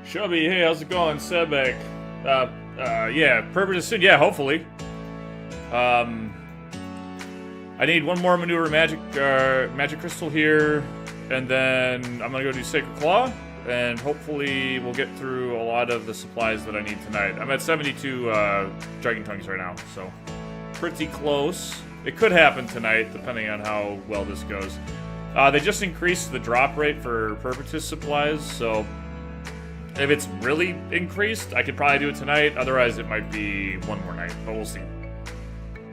Chubby, hey, how's it going? Sebek. Yeah, Perp is soon. Yeah, hopefully. I need one more maneuver magic crystal here, and then I'm gonna go do Sacred Claw, and hopefully we'll get through a lot of the supplies that I need tonight. I'm at 72 Dragon Tongues right now, so pretty close. It could happen tonight, depending on how well this goes. They just increased the drop rate for Perpetus supplies, so if it's really increased, I could probably do it tonight. Otherwise, it might be one more night, but we'll see.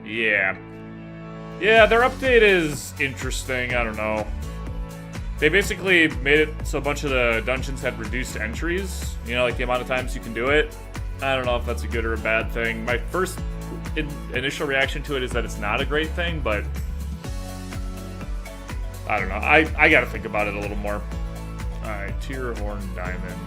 Yeah. Yeah, their update is interesting. I don't know. They basically made it so a bunch of the dungeons had reduced entries. You know, like the amount of times you can do it. I don't know if that's a good or a bad thing. My first initial reaction to it is that it's not a great thing, but I don't know. I gotta think about it a little more. Alright, Tier Horn Diamond.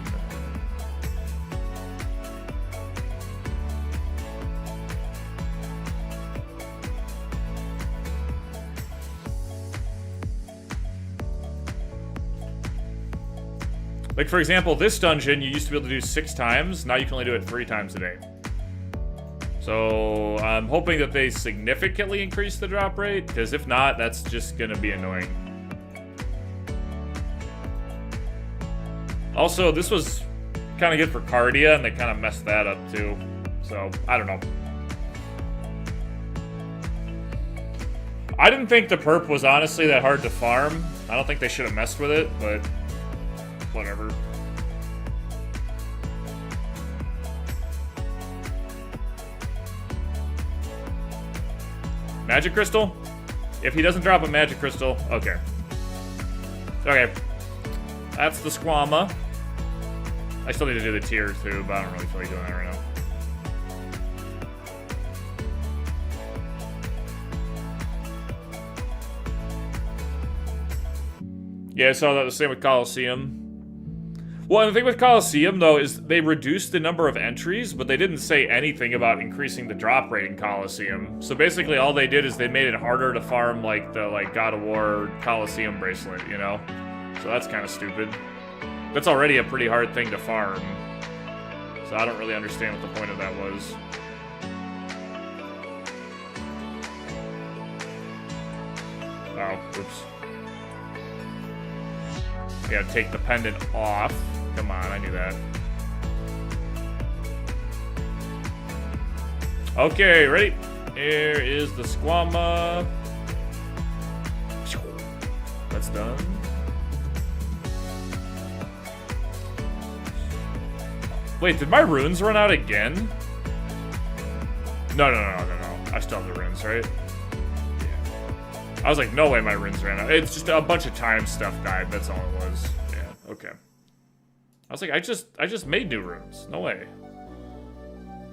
Like, for example, this dungeon, you used to be able to do 6 times. Now you can only do it 3 times a day. So, I'm hoping that they significantly increase the drop rate, because if not, that's just going to be annoying. Also, this was kind of good for Cardia, and they kind of messed that up, too. So, I don't know. I didn't think the perp was honestly that hard to farm. I don't think they should have messed with it, but whatever. Magic Crystal? If he doesn't drop a Magic Crystal, okay. Okay. That's the Squama. I still need to do the tier too, but I don't really feel like doing that right now. Yeah, I saw that the same with Coliseum. Well, and the thing with Coliseum, though, is they reduced the number of entries, but they didn't say anything about increasing the drop rate in Coliseum. So basically all they did is they made it harder to farm, like, the God of War Coliseum bracelet, you know? So that's kind of stupid. That's already a pretty hard thing to farm. So I don't really understand what the point of that was. Oh, oops. You gotta take the pendant off. Come on, I knew that. Okay, ready? Here is the Squama. That's done. Wait, did my runes run out again? No. I still have the runes, right? Yeah. I was like, no way my runes ran out. It's just a bunch of time stuff died. That's all it was. Yeah, okay. I was like, I just made new runes. No way.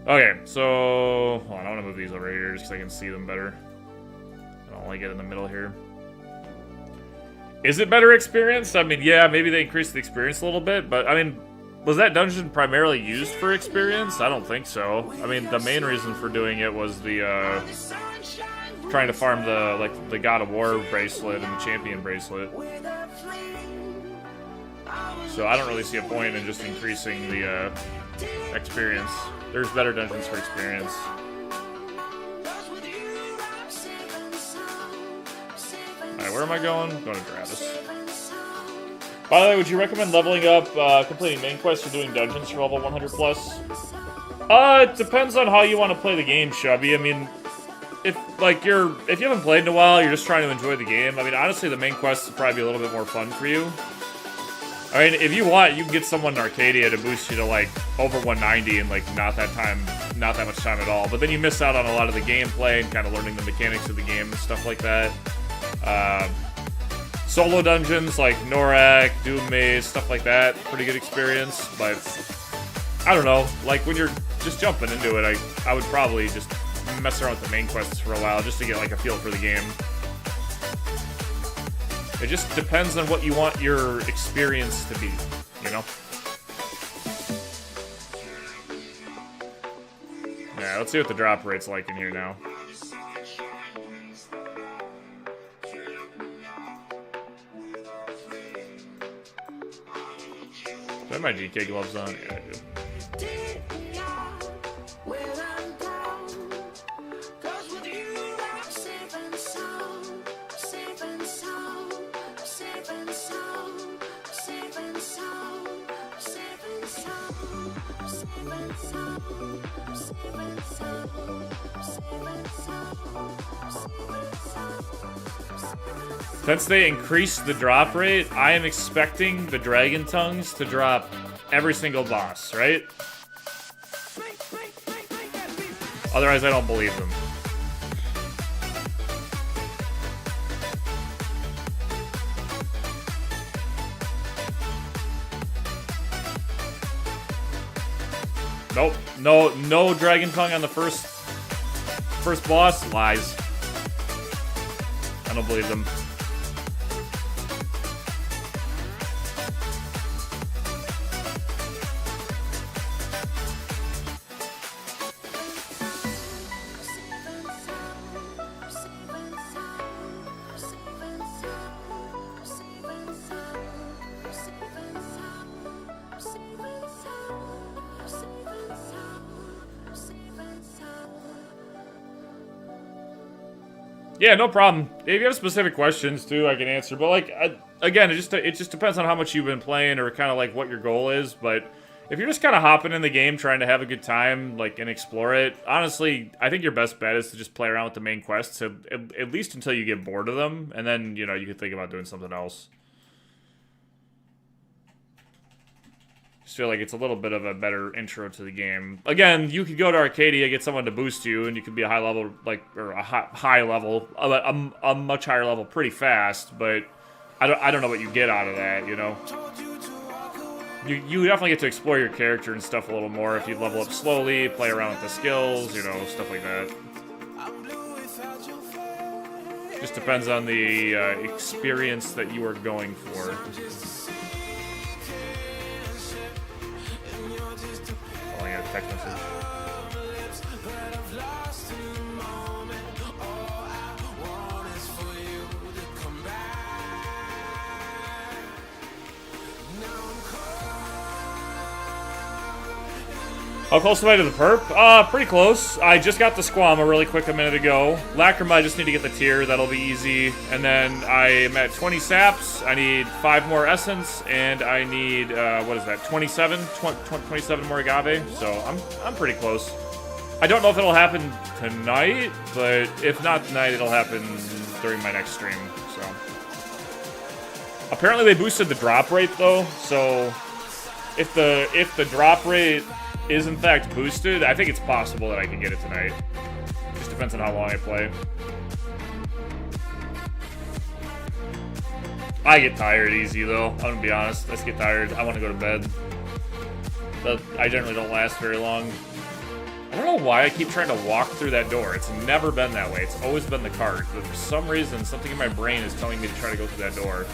Okay, so hold on, I want to move these over here just so I can see them better. I don't want to get in the middle here. Is it better experience? I mean, yeah, maybe they increased the experience a little bit, but I mean, was that dungeon primarily used for experience? I don't think so. I mean, the main reason for doing it was the trying to farm the God of War bracelet and the champion bracelet. So I don't really see a point in just increasing the experience. There's better dungeons for experience. Alright, where am I going? I'm going to Gravis. By the way, would you recommend leveling up, completing main quests, or doing dungeons for level 100 plus? It depends on how you want to play the game, Chubby. I mean, if you haven't played in a while, you're just trying to enjoy the game. I mean, honestly, the main quests will probably be a little bit more fun for you. I mean, if you want, you can get someone in Arcadia to boost you to, like, over 190 in, like, not that much time at all. But then you miss out on a lot of the gameplay and kind of learning the mechanics of the game and stuff like that. Solo dungeons like Norak, Doom Maze, stuff like that, pretty good experience. But I don't know, like when you're just jumping into it, I would probably just mess around with the main quests for a while just to get like a feel for the game. It just depends on what you want your experience to be, you know? Yeah, let's see what the drop rate's like in here now. Do I have my GK gloves on? Yeah, I do. Since they increased the drop rate, I am expecting the Dragon Tongues to drop every single boss, right? Otherwise, I don't believe them. Nope. No Dragon Tongue on the first boss. Lies. I don't believe them. Yeah, no problem. If you have specific questions too, I can answer. But like, again, it just depends on how much you've been playing or kind of like what your goal is. But if you're just kind of hopping in the game, trying to have a good time, like, and explore it, honestly, I think your best bet is to just play around with the main quests at least until you get bored of them, and then you can think about doing something else. Just feel like it's a little bit of a better intro to the game. Again, you could go to Arcadia, get someone to boost you, and you could be a high level, or a high level, a much higher level pretty fast, but I don't know what you get out of that, you know? You definitely get to explore your character and stuff a little more if you level up slowly, play around with the skills, stuff like that. Just depends on the experience that you are going for. Text message. How close am I to the perp? Pretty close. I just got the Squama really quick a minute ago. Lacrima, I just need to get the tier. That'll be easy. And then I am at 20 saps. I need 5 more essence, and I need, what is that, 27 more agave. So I'm pretty close. I don't know if it'll happen tonight, but if not tonight, it'll happen during my next stream. So apparently they boosted the drop rate though. So if the drop rate is in fact boosted, I think it's possible that I can get it tonight. Just depends on how long I play. I get tired easy though, I'm gonna be honest. I just get tired. I want to go to bed. But I generally don't last very long. I don't know why I keep trying to walk through that door. It's never been that way. It's always been the cart. But for some reason, something in my brain is telling me to try to go through that door.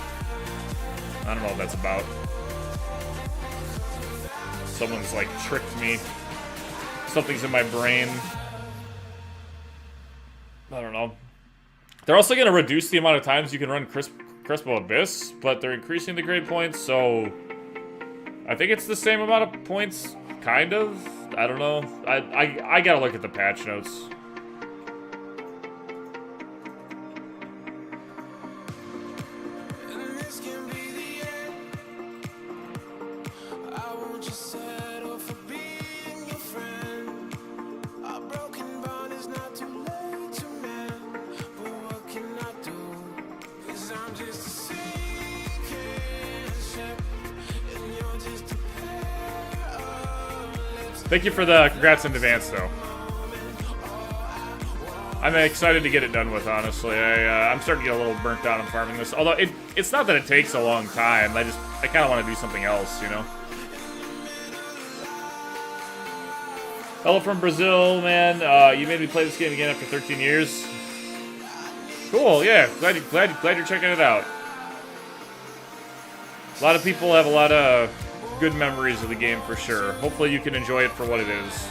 I don't know what that's about. Someone's like tricked me. Something's in my brain. I don't know. They're also going to reduce the amount of times you can run Crespo Abyss, but they're increasing the grade points, so I think it's the same amount of points, kind of. I don't know. I gotta look at the patch notes. Thank you for the congrats in advance, though. I'm excited to get it done with, honestly. I'm starting to get a little burnt out on farming this. Although, it's not that it takes a long time. I kind of want to do something else, you know? Hello from Brazil, man. You made me play this game again after 13 years. Cool, yeah. Glad you're checking it out. A lot of people have a lot of good memories of the game for sure. Hopefully you can enjoy it for what it is.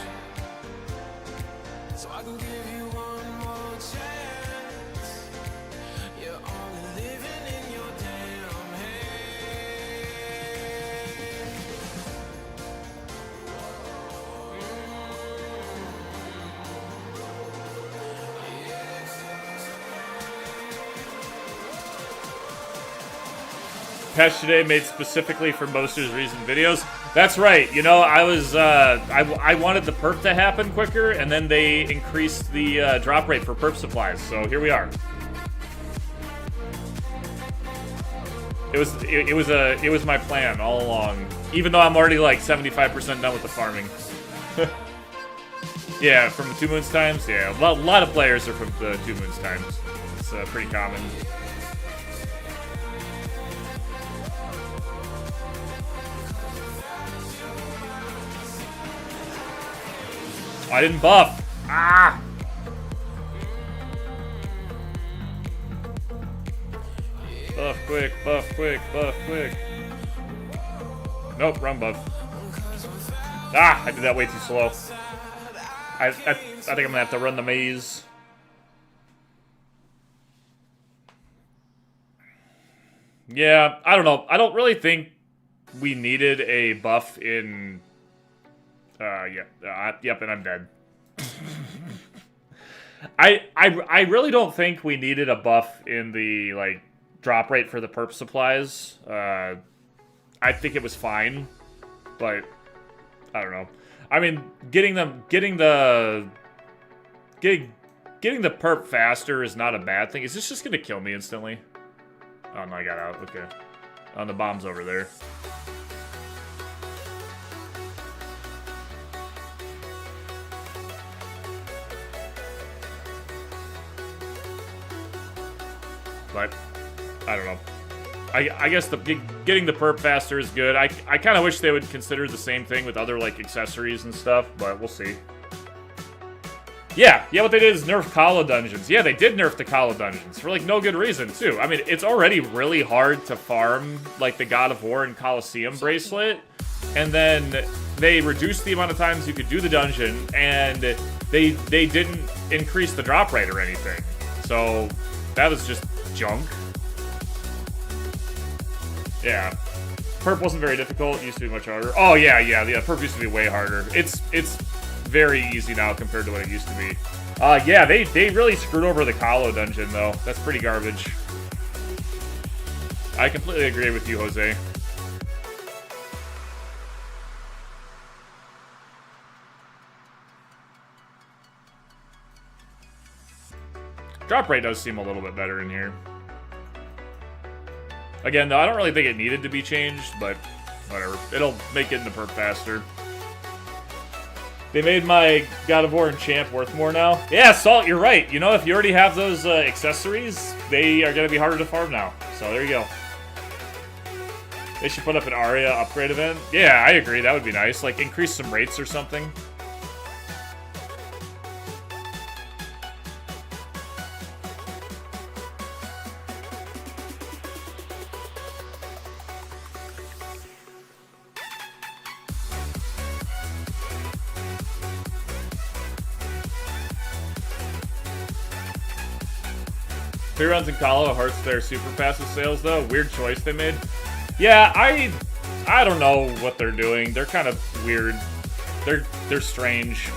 patch today made specifically for Moster's recent videos. That's right. You know, I was I wanted the perp to happen quicker, and then they increased the drop rate for perp supplies. So here we are. It was my plan all along. Even though I'm already like 75% done with the farming. Yeah, from the 2 moons times. Yeah, a lot of players are from the 2 moons times. It's pretty common. I didn't buff. Ah! Buff quick, buff quick, buff quick. Nope, wrong buff. Ah, I did that way too slow. I think I'm gonna have to run the maze. Yeah, I don't know. I don't really think we needed a buff in... yep, and I'm dead. I really don't think we needed a buff in the, like, drop rate for the perp supplies. I think it was fine, but I don't know. I mean, getting the perp faster is not a bad thing. Is this just gonna kill me instantly? Oh no, I got out. Okay. Oh, the bomb's over there. But I don't know. I guess getting the perp faster is good. I kind of wish they would consider the same thing with other like accessories and stuff, but we'll see. Yeah, what they did is nerf Kala dungeons. Yeah, they did nerf the Kala dungeons for like no good reason too. I mean, it's already really hard to farm like the God of War and Colosseum bracelet, and then they reduced the amount of times you could do the dungeon, and they didn't increase the drop rate or anything. So that was just junk. Yeah. Perp wasn't very difficult. It used to be much harder. Oh, yeah. Perp used to be way harder. It's very easy now compared to what it used to be. Yeah, they really screwed over the Kalo dungeon, though. That's pretty garbage. I completely agree with you, Jose. Drop rate does seem a little bit better in here. Again, though, I don't really think it needed to be changed, but whatever. It'll make it in the perp faster. They made my God of War and Champ worth more now. Yeah, Salt, you're right. You know, if you already have those accessories, they are going to be harder to farm now. So there you go. They should put up an Aria upgrade event. Yeah, I agree. That would be nice. Like, increase some rates or something. Free runs in Kalo hurts their super passive sales, though. Weird choice they made. Yeah, I don't know what they're doing. They're kind of weird. They're strange.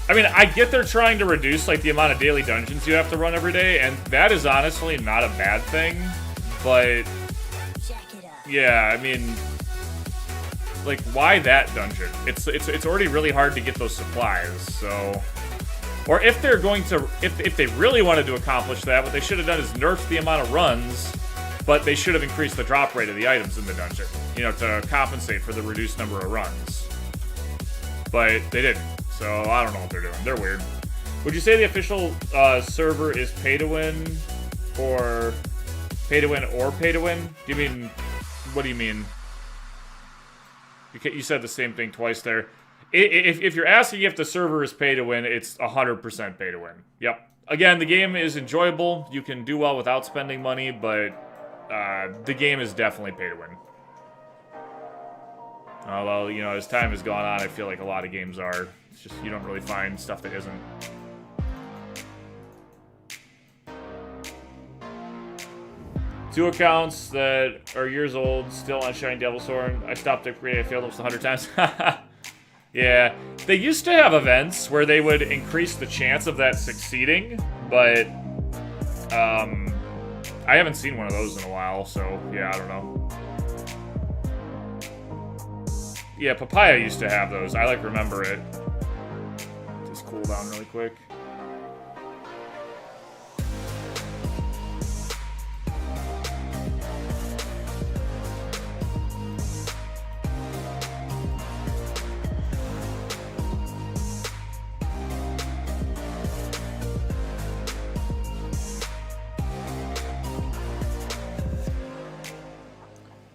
I mean, I get they're trying to reduce like the amount of daily dungeons you have to run every day, and that is honestly not a bad thing. But yeah, I mean, like, why that dungeon? It's already really hard to get those supplies, so. Or if they're going to, if they really wanted to accomplish that, what they should have done is nerfed the amount of runs, but they should have increased the drop rate of the items in the dungeon, you know, to compensate for the reduced number of runs. But they didn't, so I don't know what they're doing. They're weird. Would you say the official server is pay to win, or pay to win or pay to win? Do you mean, what do you mean? You said the same thing twice there. If you're asking if the server is pay to win, it's 100% pay to win. Yep. Again, the game is enjoyable. You can do well without spending money, but the game is definitely pay to win. Although, you know, as time has gone on, I feel like a lot of games are. It's just you don't really find stuff that isn't. Two accounts that are years old, still on Shining Devil's Horn. I stopped to create, I failed almost 100 times. Yeah, they used to have events where they would increase the chance of that succeeding, but I haven't seen one of those in a while, so yeah, I don't know. Yeah, Papaya used to have those. I like remember it. Just cool down really quick.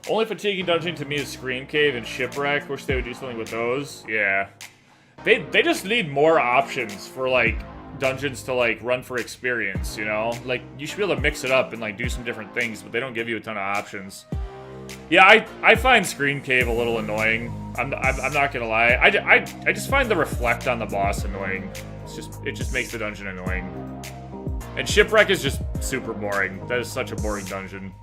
Only fatiguing dungeon to me is Scream Cave and Shipwreck. Wish they would do something with those. Yeah. They just need more options for, like, dungeons to, like, run for experience, you know? Like, you should be able to mix it up and, like, do some different things, but they don't give you a ton of options. Yeah, I find Scream Cave a little annoying. I'm not gonna lie. I just find the reflect on the boss annoying. It just makes the dungeon annoying. And Shipwreck is just super boring. That is such a boring dungeon.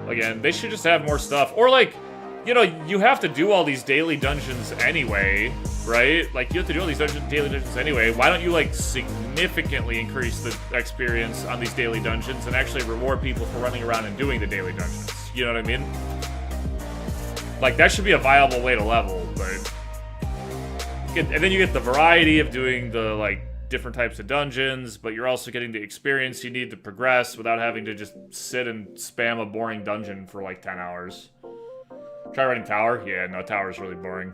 Again, they should just have more stuff. Or, like, you know, you have to do all these daily dungeons anyway, right? Like, you have to do all these daily dungeons anyway. Why don't you, like, significantly increase the experience on these daily dungeons and actually reward people for running around and doing the daily dungeons? You know what I mean? Like, that should be a viable way to level, but... And then you get the variety of doing the, like, different types of dungeons, but you're also getting the experience you need to progress without having to just sit and spam a boring dungeon for like 10 hours. Try running Tower? Yeah, no, Tower's really boring.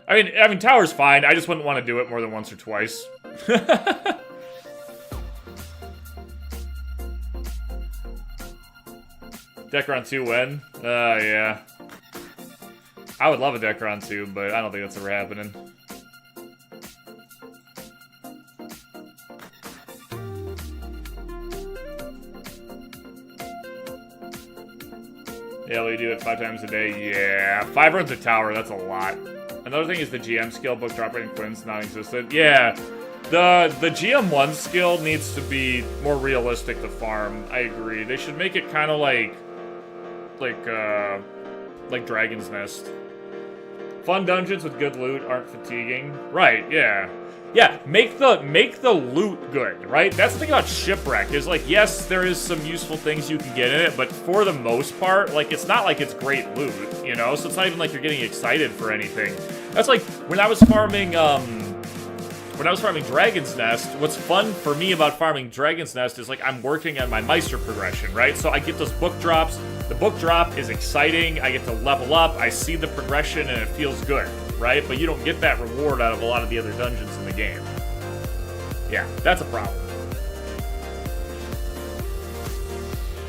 I mean, Tower's fine. I just wouldn't want to do it more than once or twice. Dekaron 2 when? Yeah. I would love a Dekaron 2, but I don't think that's ever happening. Yeah, we do it 5 times a day. Yeah, 5 runs of Tower, that's a lot. Another thing is the GM skill, book drop rating Quinn's non-existent. Yeah, the GM 1 skill needs to be more realistic to farm. I agree. They should make it kind of like Dragon's Nest. Fun dungeons with good loot aren't fatiguing. Right, yeah. Yeah, make the loot good, right? That's the thing about Shipwreck, is like, yes, there is some useful things you can get in it, but for the most part, like, it's not like it's great loot, you know? So it's not even like you're getting excited for anything. That's like, when I was farming Dragon's Nest, what's fun for me about farming Dragon's Nest is, like, I'm working on my Meister progression, right? So I get those book drops. The book drop is exciting. I get to level up. I see the progression, and it feels good, right? But you don't get that reward out of a lot of the other dungeons in the game. Yeah, that's a problem.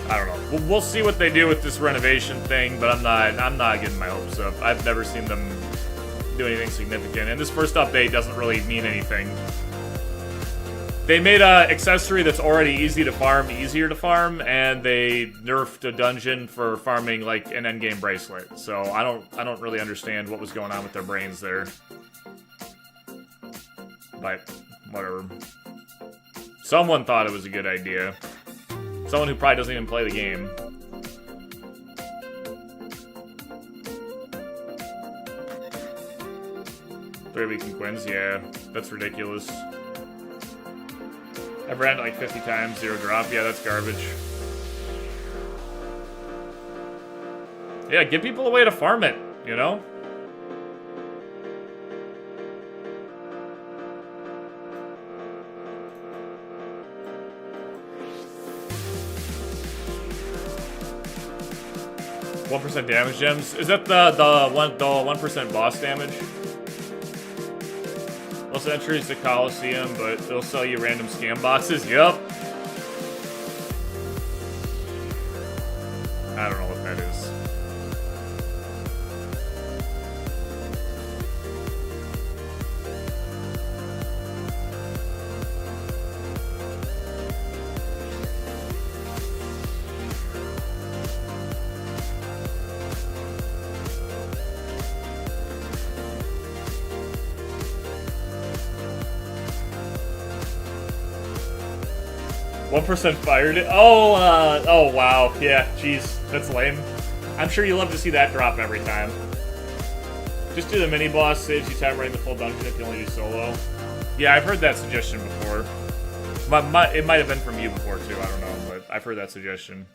I don't know. We'll see what they do with this renovation thing, but I'm not getting my hopes up. I've never seen them do anything significant, and this first update doesn't really mean anything. They made an accessory that's already easy to farm easier to farm, and they nerfed a dungeon for farming like an endgame bracelet. So I don't really understand what was going on with their brains there. But whatever. Someone thought it was a good idea. Someone who probably doesn't even play the game. Week in Quinn's, yeah, that's ridiculous. I've ran it like 50 times, 0 drop. Yeah, that's garbage. Yeah, give people a way to farm it, you know? %1 damage gems. Is that the 1% boss damage? Most entries to Coliseum, but it'll sell you random scam boxes. Yup. I don't know what that is. %1 fired it. Oh wow. Yeah, jeez, that's lame. I'm sure you love to see that drop every time. Just do the mini boss, saves you time running the full dungeon if you only do solo. Yeah, I've heard that suggestion before. It might have been from you before too, I don't know, but I've heard that suggestion.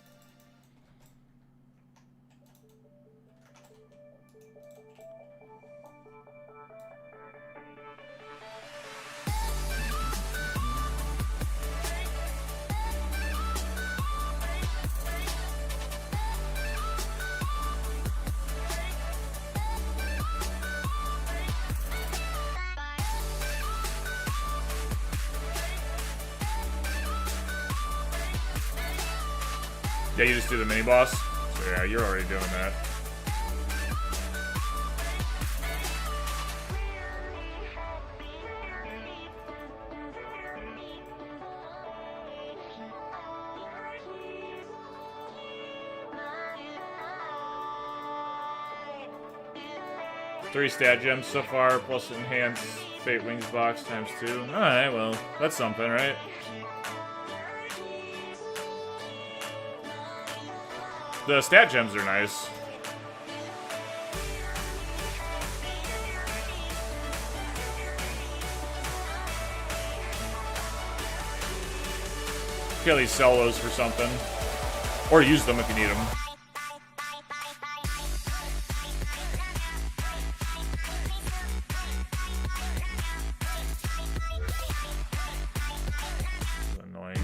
Yeah, you just do the mini boss. So yeah, you're already doing that. Three stat gems so far, plus enhanced Fate Wings box ×2. Alright, well, that's something, right? The stat gems are nice. You can at least sell those for something. Or use them if you need them. Annoying.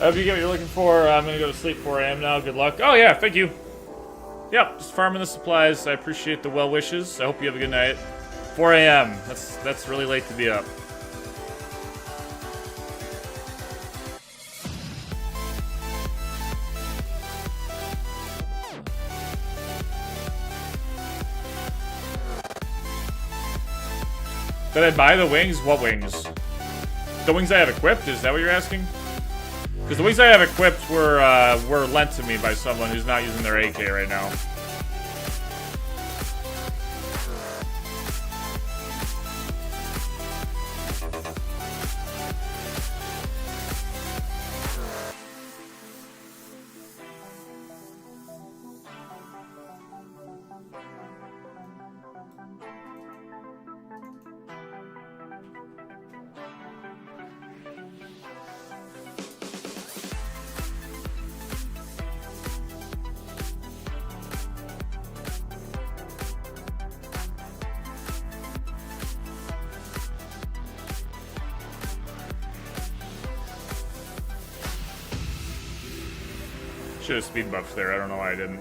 I hope you get what you're looking for. I'm gonna go to sleep 4 a.m. now. Good luck. Oh yeah, thank you. Yep, just farming the supplies. I appreciate the well wishes. I hope you have a good night. 4 a.m. That's really late to be up. Did I buy the wings? What wings? The wings I have equipped? Is that what you're asking? Because the wings I have equipped were lent to me by someone who's not using their AK right now. Should have speed buffs there. I don't know why I didn't.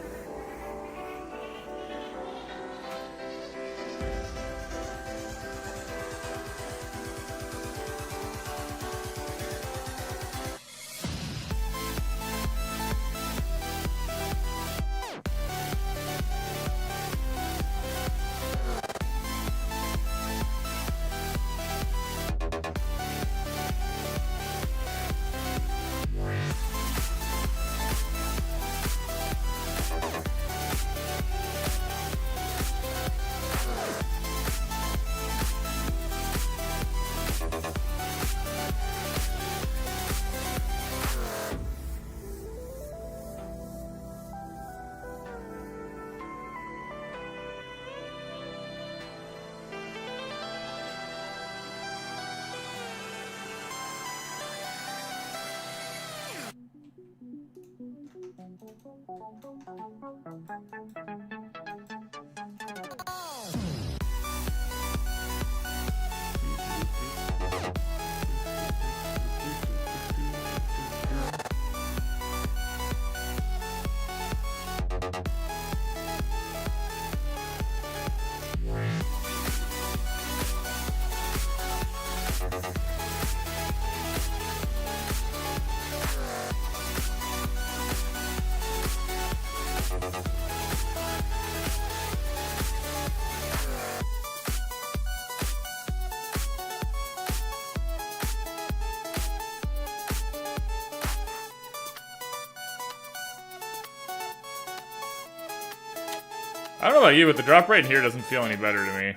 I don't know about you, but the drop rate in here doesn't feel any better to me.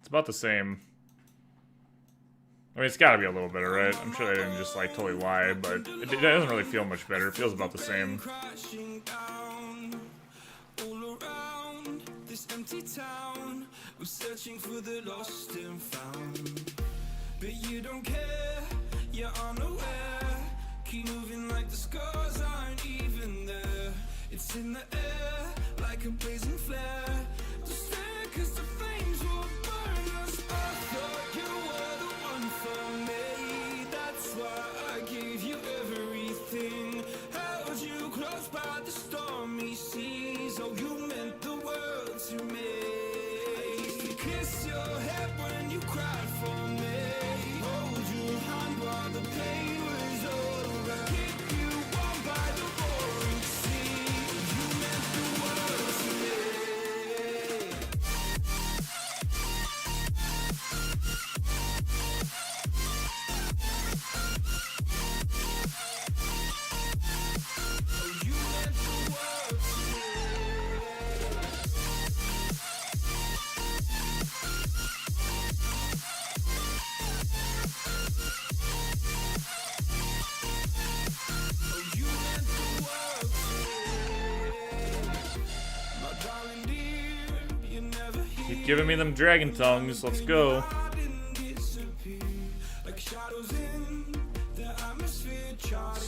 It's about the same. I mean, it's gotta be a little better, right? I'm sure they didn't just, like, totally lie, but it doesn't really feel much better. It feels about the same. Empty town, we're searching for the lost and found, but you don't care, you're unaware, keep moving like the scars aren't even there, it's in the air, like a blazing flare, just stare cause the flames will burn us. I thought you were the one for me, that's why I gave you everything, held you close by the stormy seas, oh you meant the world to me. I used to kiss your head when you cried for me, hold your hand while the pain was over, keep you warm by the roaring sea, you meant the world to me. Oh, you meant the world to me. Keep giving me them dragon tongues. Let's go. It's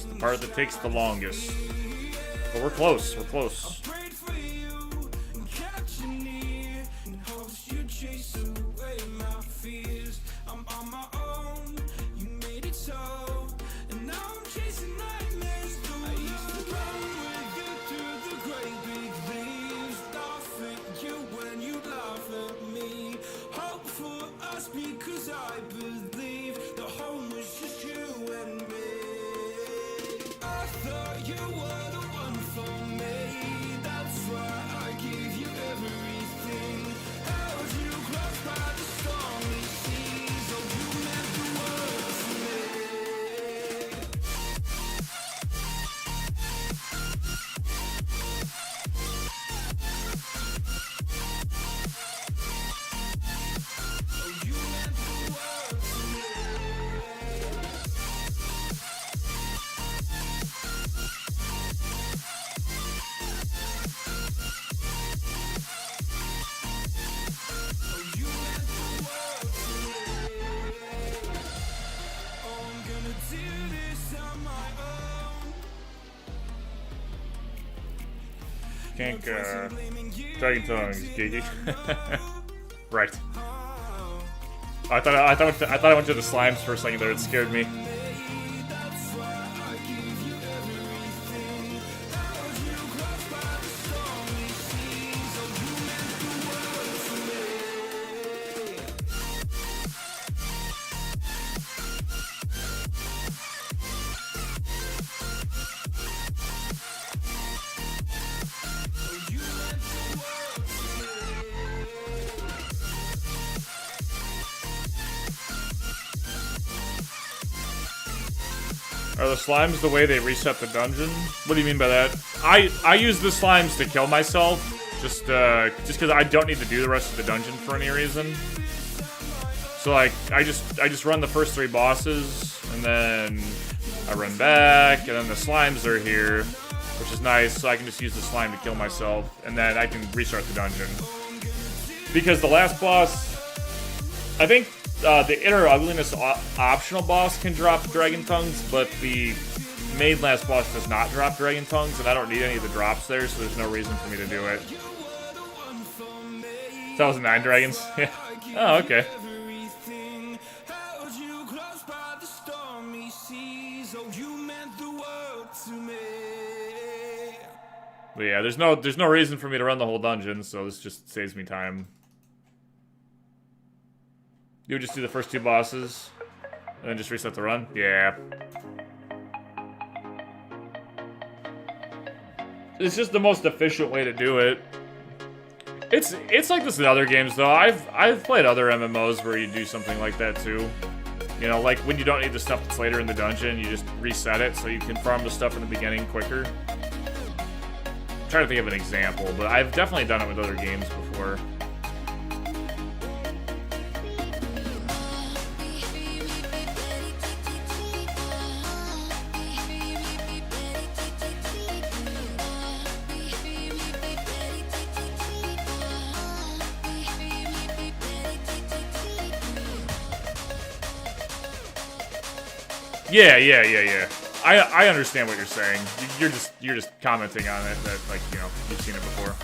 the part that takes the longest. But we're close. We're close. Because I believe the home was just you and me. I thought you were the one for me. That's why I gave you everything. Held you close by the stormy seas. Oh, you meant the world to me. Can't, dragon tongues, GG. Right. I thought I went to the slimes for a second there. It scared me. Are the slimes the way they reset the dungeon? What do you mean by that? I use the slimes to kill myself, just because I don't need to do the rest of the dungeon for any reason. So like I just run the first 3 bosses, and then I run back, and then the slimes are here, which is nice. So I can just use the slime to kill myself, and then I can restart the dungeon. Because the last boss, I think. The Inner Ugliness optional boss can drop Dragon Tongues, but the main last boss does not drop Dragon Tongues, and I don't need any of the drops there, so there's no reason for me to do it. So that was 9 dragons? Yeah. Oh, okay. But yeah, there's no reason for me to run the whole dungeon, so this just saves me time. You would just do the first 2 bosses, and then just reset the run? Yeah. It's just the most efficient way to do it. It's like this in other games, though. I've played other MMOs where you do something like that, too. You know, like when you don't need the stuff that's later in the dungeon, you just reset it so you can farm the stuff in the beginning quicker. trying to think of an example, but I've definitely done it with other games before. Yeah. I understand what you're saying. You're just commenting on it that, like, you know, you've seen it before.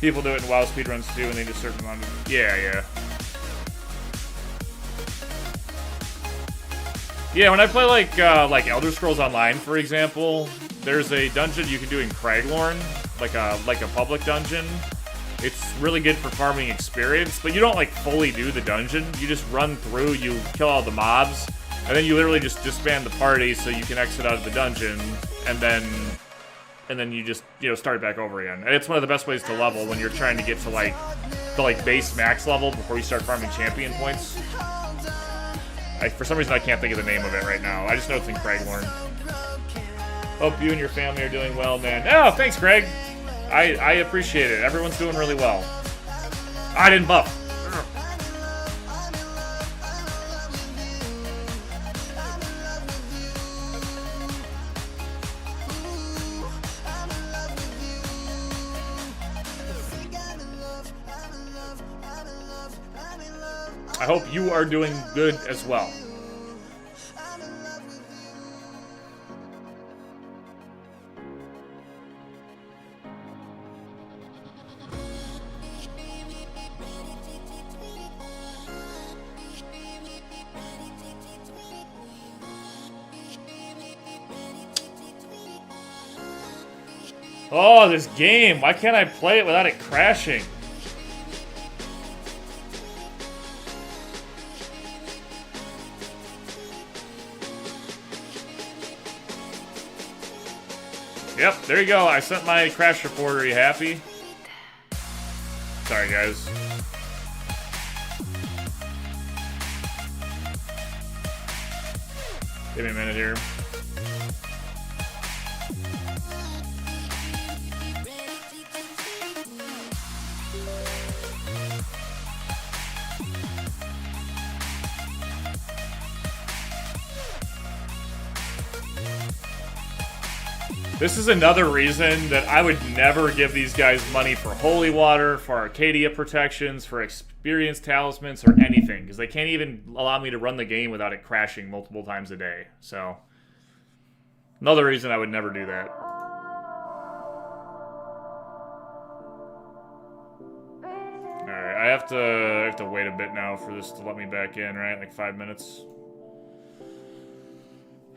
People do it in WoW speedruns too, and they just certain amount of... Yeah. Yeah, when I play like Elder Scrolls Online, for example, there's a dungeon you can do in Craglorn, like a public dungeon. It's really good for farming experience, but you don't like fully do the dungeon. You just run through, you kill all the mobs, and then you literally just disband the party so you can exit out of the dungeon, and then you just, you know, start back over again. And it's one of the best ways to level when you're trying to get to like the base max level before you start farming champion points. For some reason I can't think of the name of it right now. I just know it's in Craglorn. Hope you and your family are doing well, man. Oh, thanks, Craig. I appreciate it. Everyone's doing really well. I didn't buff. I hope you are doing good as well. Oh, this game. Why can't I play it without it crashing? Yep, there you go. I sent my crash report. Are you happy? Sorry, guys. Give me a minute here. This is another reason that I would never give these guys money for holy water, for Arcadia protections, for experience talismans, or anything, because they can't even allow me to run the game without it crashing multiple times a day. So, another reason I would never do that. Alright, I have to wait a bit now for this to let me back in, right? Like 5 minutes.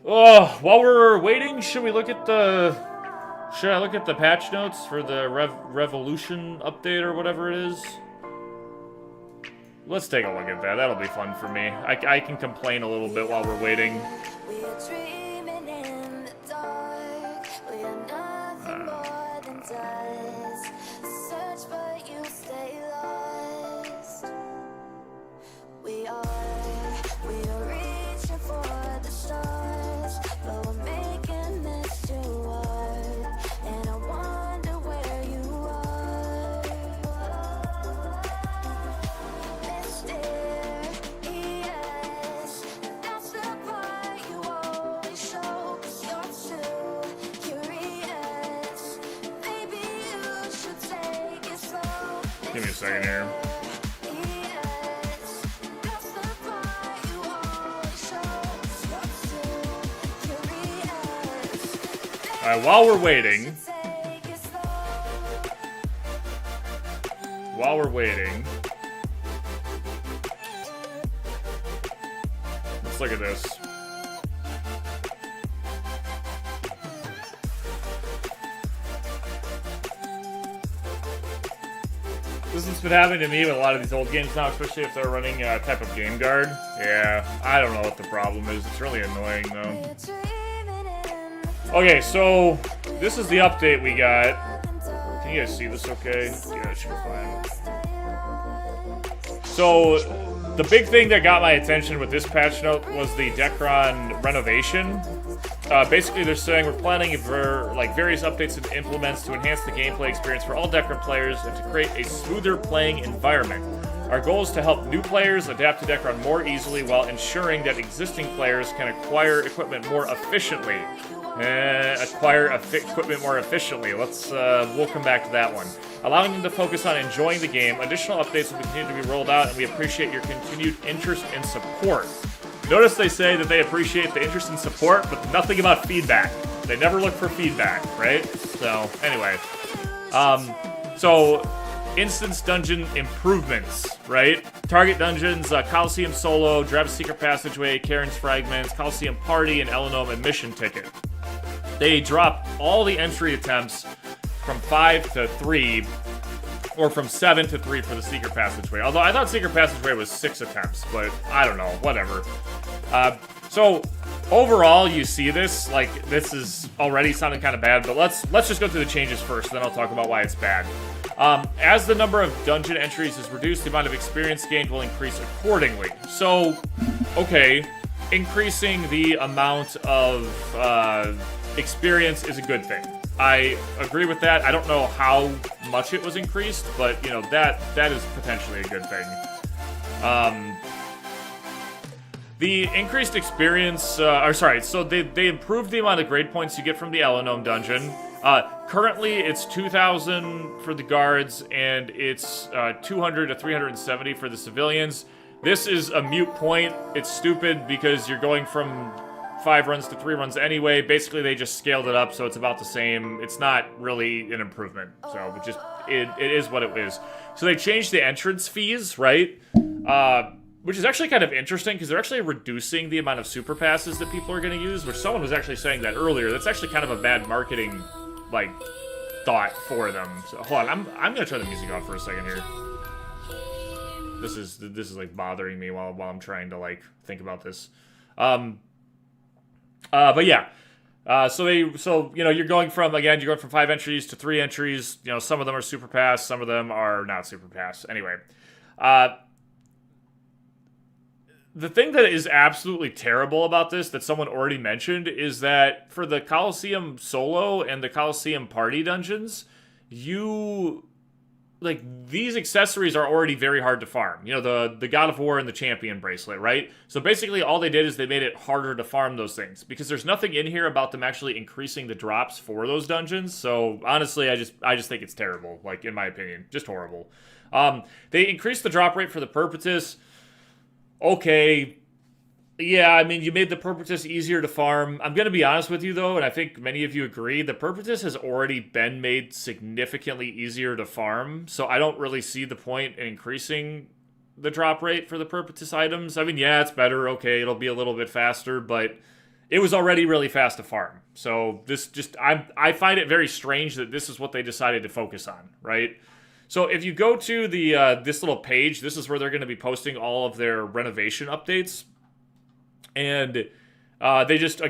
Oh, while we're waiting, should I look at the patch notes for the Revolution update or whatever it is? Let's take a look at that. That'll be fun for me. I can complain a little bit while we're waiting. Give me a second here. Alright, while we're waiting, let's look at this. This has been happening to me with a lot of these old games now, especially if they're running a type of game guard. Yeah, I don't know what the problem is. It's really annoying, though. Okay, so this is the update we got. Can you guys see this okay? Yeah, it should be fine. So, the big thing that got my attention with this patch note was the Dekaron renovation. basically they're saying we're planning for like various updates and implements to enhance the gameplay experience for all Dekaron players and to create a smoother playing environment. Our goal is to help new players adapt to Dekaron more easily while ensuring that existing players can acquire equipment more efficiently. Equipment more efficiently. We'll come back to that one. Allowing them to focus on enjoying the game. Additional updates will continue to be rolled out, and we appreciate your continued interest and support. Notice they say that they appreciate the interest and support, but nothing about feedback. They never look for feedback, right? So, anyway. Instance dungeon improvements, right? Target dungeons, Coliseum Solo, Dravis Secret Passageway, Karen's Fragments, Coliseum Party, and Elenome Admission Ticket. They drop all the entry attempts from 5 to 3, or from 7 to 3 for the Secret Passageway. Although I thought Secret Passageway was 6 attempts, but I don't know, whatever. So overall, you see this, like, this is already sounding kind of bad, but let's just go through the changes first, then I'll talk about why it's bad. As the number of dungeon entries is reduced, the amount of experience gained will increase accordingly. So, okay, increasing the amount of experience is a good thing. I agree with that. I don't know how much it was increased, but, you know, that is potentially a good thing. The increased experience, so they improved the amount of grade points you get from the Elenome dungeon. Currently, it's 2,000 for the guards, and it's 200 to 370 for the civilians. This is a moot point. It's stupid because you're going from 5 runs to 3 runs anyway. Basically, they just scaled it up, so it's about the same. It's not really an improvement, so it is what it is. So they changed the entrance fees, right? Which is actually kind of interesting, because they're actually reducing the amount of super passes that people are going to use, which someone was actually saying that earlier. That's actually kind of a bad marketing, like, thought for them. So, hold on, I'm going to turn the music off for a second here. This is like, bothering me while I'm trying to, like, think about this. But yeah. So you know, you're going from 5 entries to 3 entries. You know, some of them are super pass, some of them are not super pass. Anyway. The thing that is absolutely terrible about this, that someone already mentioned, is that for the Coliseum Solo and the Coliseum Party dungeons, these accessories are already very hard to farm. You know, the God of War and the Champion bracelet, right? So basically all they did is they made it harder to farm those things, because there's nothing in here about them actually increasing the drops for those dungeons. So honestly, I just think it's terrible, like, in my opinion, just horrible. They increased the drop rate for the Perpetus. Okay, yeah, I mean, you made the Perpetus easier to farm. I'm going to be honest with you, though, and I think many of you agree, the Perpetus has already been made significantly easier to farm, so I don't really see the point in increasing the drop rate for the Perpetus items. I mean, yeah, it's better, okay, it'll be a little bit faster, but it was already really fast to farm. So I find it very strange that this is what they decided to focus on, right? So if you go to the this little page, this is where they're going to be posting all of their renovation updates, and they just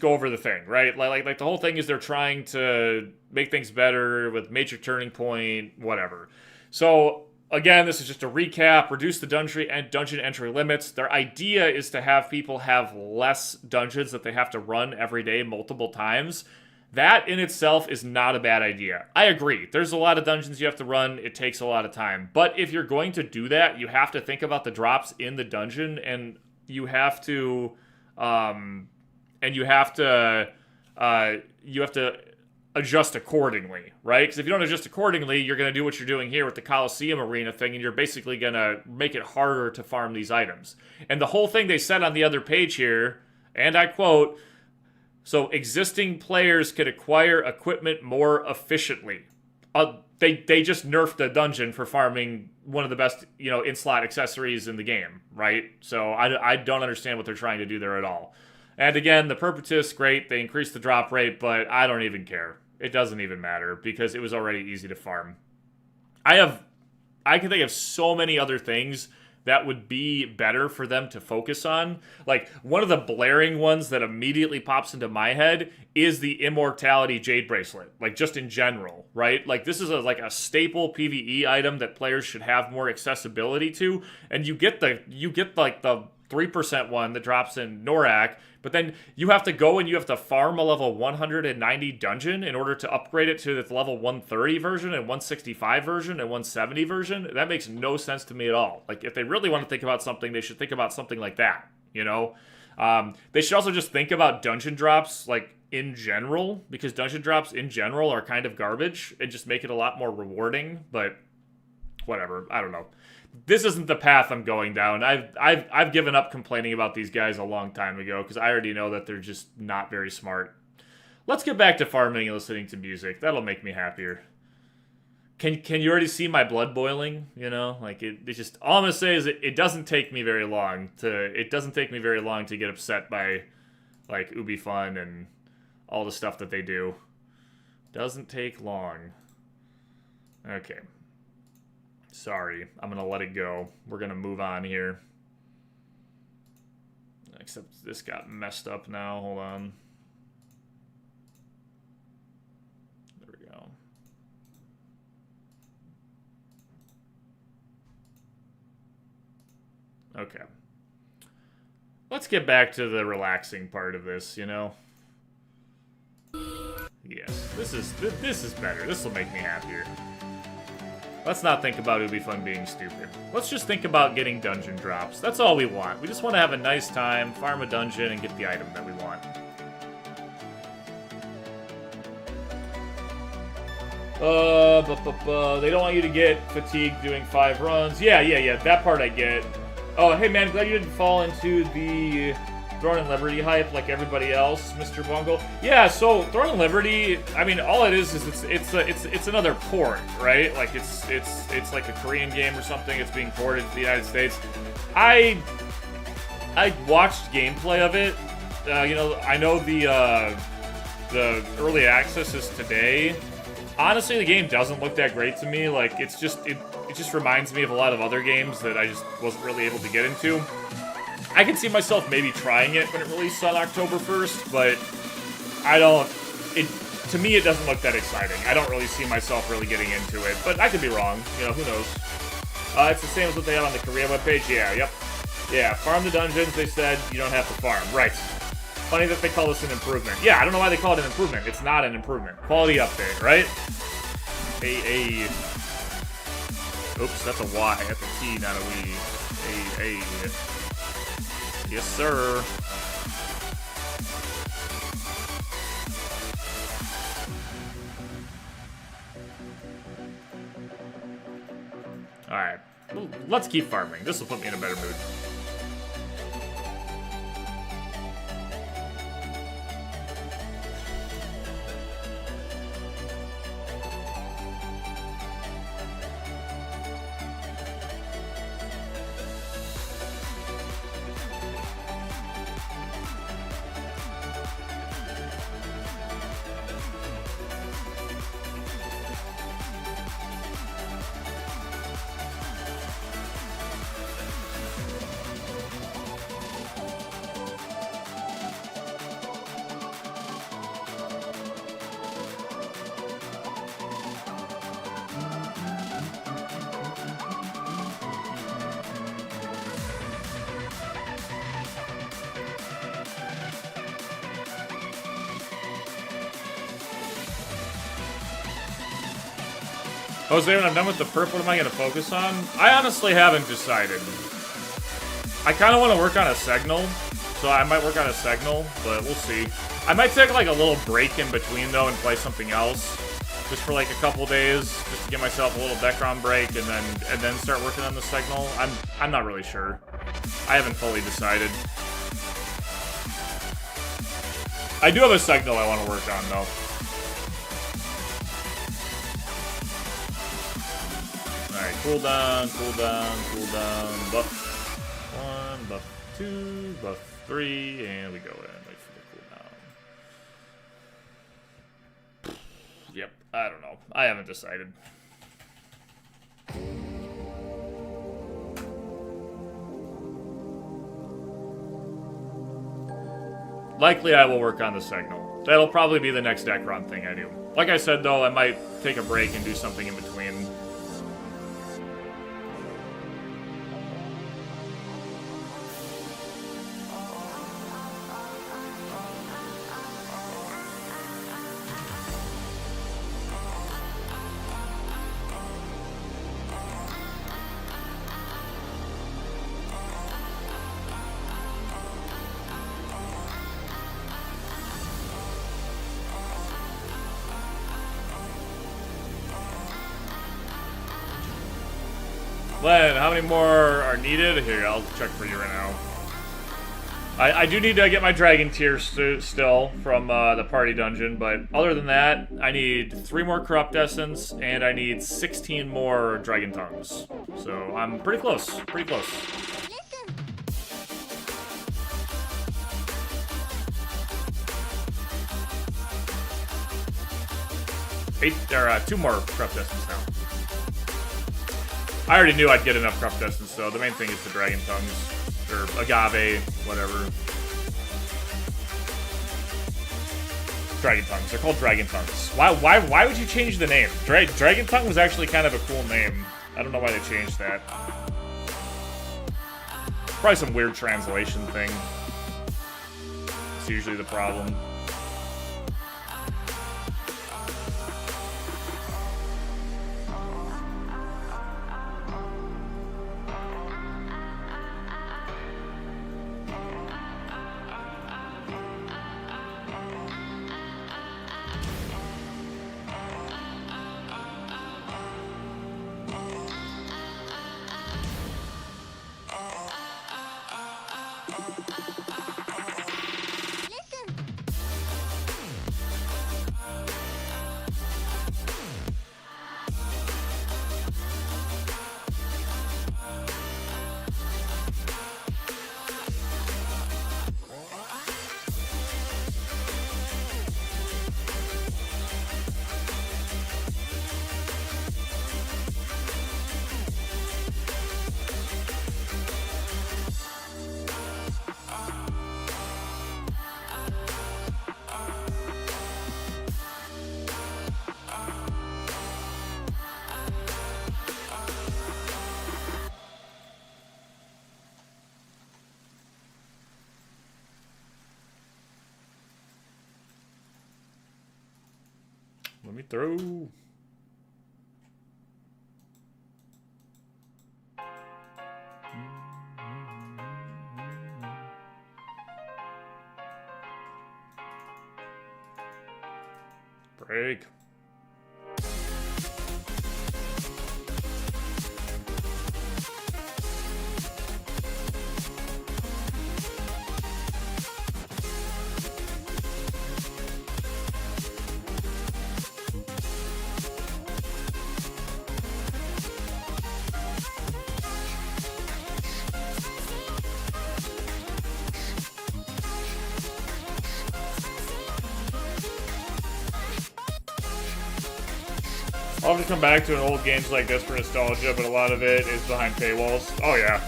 go over the thing, right? Like the whole thing is they're trying to make things better with major turning point, whatever. So again, this is just a recap. Reduce the dungeon entry limits. Their idea is to have people have less dungeons that they have to run every day multiple times. That in itself is not a bad idea. I agree. There's a lot of dungeons you have to run. It takes a lot of time. But if you're going to do that, you have to think about the drops in the dungeon, and you have to adjust accordingly, right? Because if you don't adjust accordingly, you're going to do what you're doing here with the Coliseum Arena thing, and you're basically going to make it harder to farm these items. And the whole thing they said on the other page here, and I quote, so existing players could acquire equipment more efficiently. They just nerfed the dungeon for farming one of the best, in-slot accessories in the game, right? So I don't understand what they're trying to do there at all. And again, the Perpetus, great. They increased the drop rate, but I don't even care. It doesn't even matter because it was already easy to farm. I can think of so many other things that would be better for them to focus on. Like, one of the blaring ones that immediately pops into my head is the Immortality Jade Bracelet. Like, just in general, right? Like, this is a staple PvE item that players should have more accessibility to. And you get the 3% one that drops in Norak, But then you have to go and you have to farm a level 190 dungeon in order to upgrade it to the level 130 version and 165 version and 170 version. That makes no sense to me at all. Like, if they really want to think about something, they should think about something like that, you know? They should also just think about dungeon drops, like, in general, because dungeon drops in general are kind of garbage, and just make it a lot more rewarding, but whatever, I don't know. This isn't the path I'm going down. I've given up complaining about these guys a long time ago, because I already know that they're just not very smart. Let's get back to farming and listening to music. That'll make me happier. Can you already see my blood boiling? You know, like it's just, all I'm gonna say is it doesn't take me very long to get upset by like UbiFun and all the stuff that they do. Doesn't take long. Okay. Sorry, I'm gonna let it go. We're gonna move on here. Except this got messed up now. Hold on. There we go. Okay. Let's get back to the relaxing part of this, you know? Yes, this is better. This will make me happier. Let's not think about UbiFun being stupid. Let's just think about getting dungeon drops. That's all we want. We just want to have a nice time, farm a dungeon, and get the item that we want. They don't want you to get fatigued doing 5 runs. Yeah, that part I get. Oh, hey man, glad you didn't fall into the Throne and Liberty hype like everybody else, Mr. Bungle. Yeah, so Throne and Liberty, I mean, all it is it's another port, right? Like it's like a Korean game or something. It's being ported to the United States. I watched gameplay of it. You know, I know the early access is today. Honestly, the game doesn't look that great to me. Like it just reminds me of a lot of other games that I just wasn't really able to get into. I can see myself maybe trying it when it releases on October 1st, but to me it doesn't look that exciting. I don't really see myself really getting into it, but I could be wrong, you know, who knows. It's the same as what they have on the Korea webpage, yeah, farm the dungeons, they said, you don't have to farm, right. Funny that they call this an improvement. Yeah, I don't know why they call it an improvement, it's not an improvement. Quality update, right? Oops, that's a Y, that's a T, not a we. Yes, sir. Alright. Let's keep farming. This will put me in a better mood. Jose, when I'm done with the perp, what am I going to focus on? I honestly haven't decided. I kind of want to work on a signal, so I might work on a signal, but we'll see. I might take like a little break in between though and play something else, just for like a couple days, just to give myself a little Dekaron break, and then start working on the signal. I'm not really sure. I haven't fully decided. I do have a signal I want to work on though. Alright, cooldown, buff 1, buff 2, buff 3, and we go in and wait for the cooldown. Yep, I don't know. I haven't decided. Likely I will work on the signal. That'll probably be the next Dekaron thing I do. Like I said though, I might take a break and do something in between. Len, how many more are needed? Here, I'll check for you right now. I do need to get my dragon tier still from the party dungeon, but other than that, I need 3 more corrupt essence, and I need 16 more dragon tongues. So I'm pretty close, pretty close. There are 2 more corrupt essence now. I already knew I'd get enough corrupt essence, so the main thing is the dragon tongues. Or agave, whatever. Dragon tongues. They're called dragon tongues. Why would you change the name? Dragon tongue was actually kind of a cool name. I don't know why they changed that. Probably some weird translation thing. It's usually the problem. Let me through. Break. I'll have to come back to an old games like this for nostalgia, but a lot of it is behind paywalls. Oh yeah.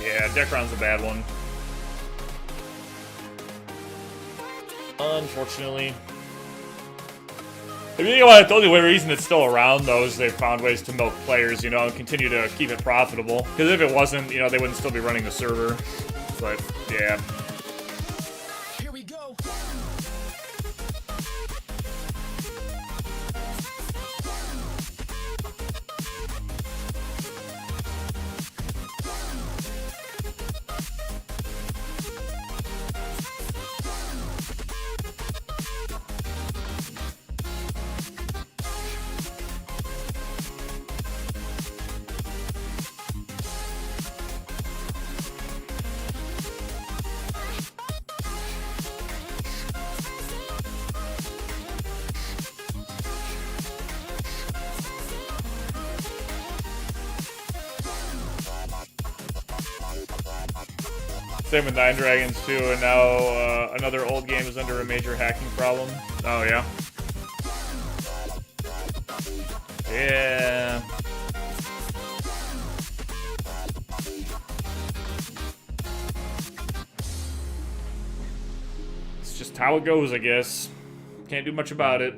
Yeah, Dekaron's a bad one. Unfortunately. If you think about it, the only reason it's still around, though, is they've found ways to milk players, you know, and continue to keep it profitable. Because if it wasn't, you know, they wouldn't still be running the server. But, yeah. Here we go. Same with Nine Dragons too, and now another old game is under a major hacking problem. Oh yeah. Yeah. It's just how it goes, I guess. Can't do much about it.